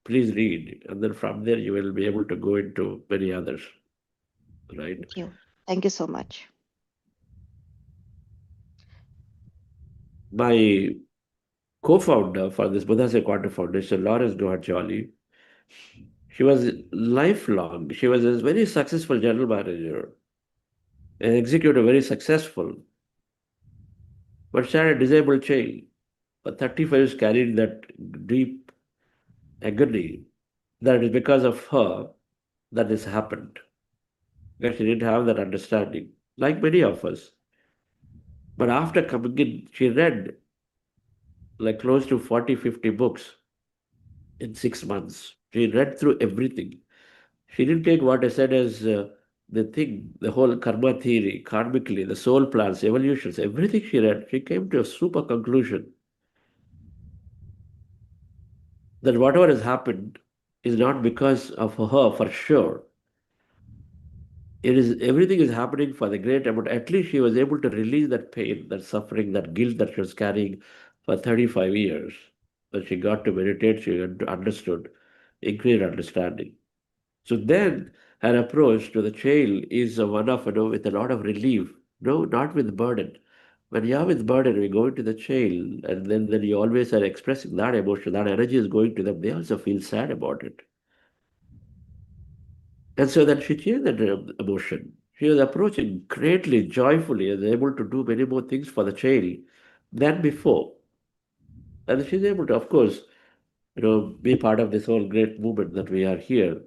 please read, and then from there you will be able to go into many others. Right? Thank you. Thank you so much. My co-founder for this Buddha Quantum Foundation, Lawrence Doha Jolly, she was lifelong. She was a very successful general manager, an executive, very successful, but she had a disabled child. For 35 years carried that deep agony that is because of her that this happened. Because she didn't have that understanding, like many of us. But after coming in, she read like close to 40, 50 books in 6 months. She read through everything. She didn't take what I said as the thing, the whole karma theory, karmically, the soul plans, evolutions, everything she read. She came to a super conclusion that whatever has happened is not because of her for sure. It is everything is happening for the great amount. At least she was able to release that pain, that suffering, that guilt that she was carrying for 35 years. When she got to meditate, she understood, increased understanding. So then her approach to the child is one of, with a lot of relief. No, not with burden. When you are with burden, we go into the child, and then you always are expressing that emotion, that energy is going to them. They also feel sad about it. And so then she changed that emotion. She was approaching greatly, joyfully, and able to do many more things for the child than before. And she's able to, of course, be part of this whole great movement that we are here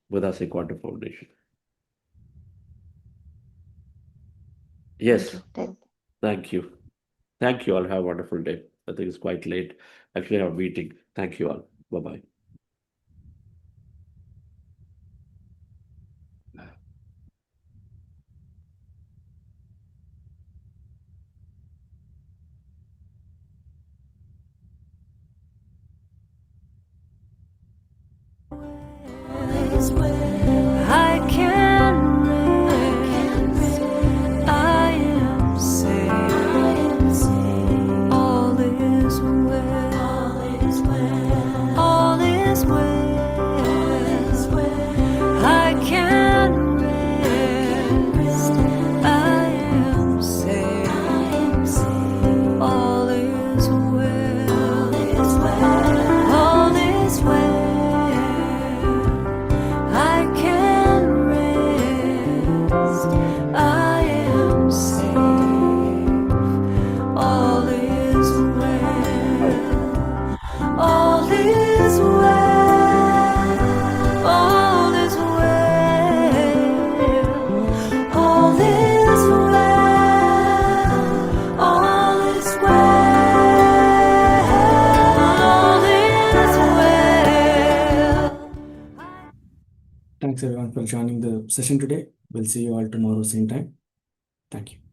with us in Quantum Foundation. Yes. Thank you. Thank you all. Have a wonderful day. I think it's quite late. Actually, I have a meeting. Thank you all. Bye-bye. I can rest. I am safe. All is well. All is well. I can rest. I am safe. All is well. All is well. I can rest. I am safe. All is well. All is well. All is well. All is well. All is well. Thanks everyone for joining the session today. We'll see you all tomorrow, same time. Thank you.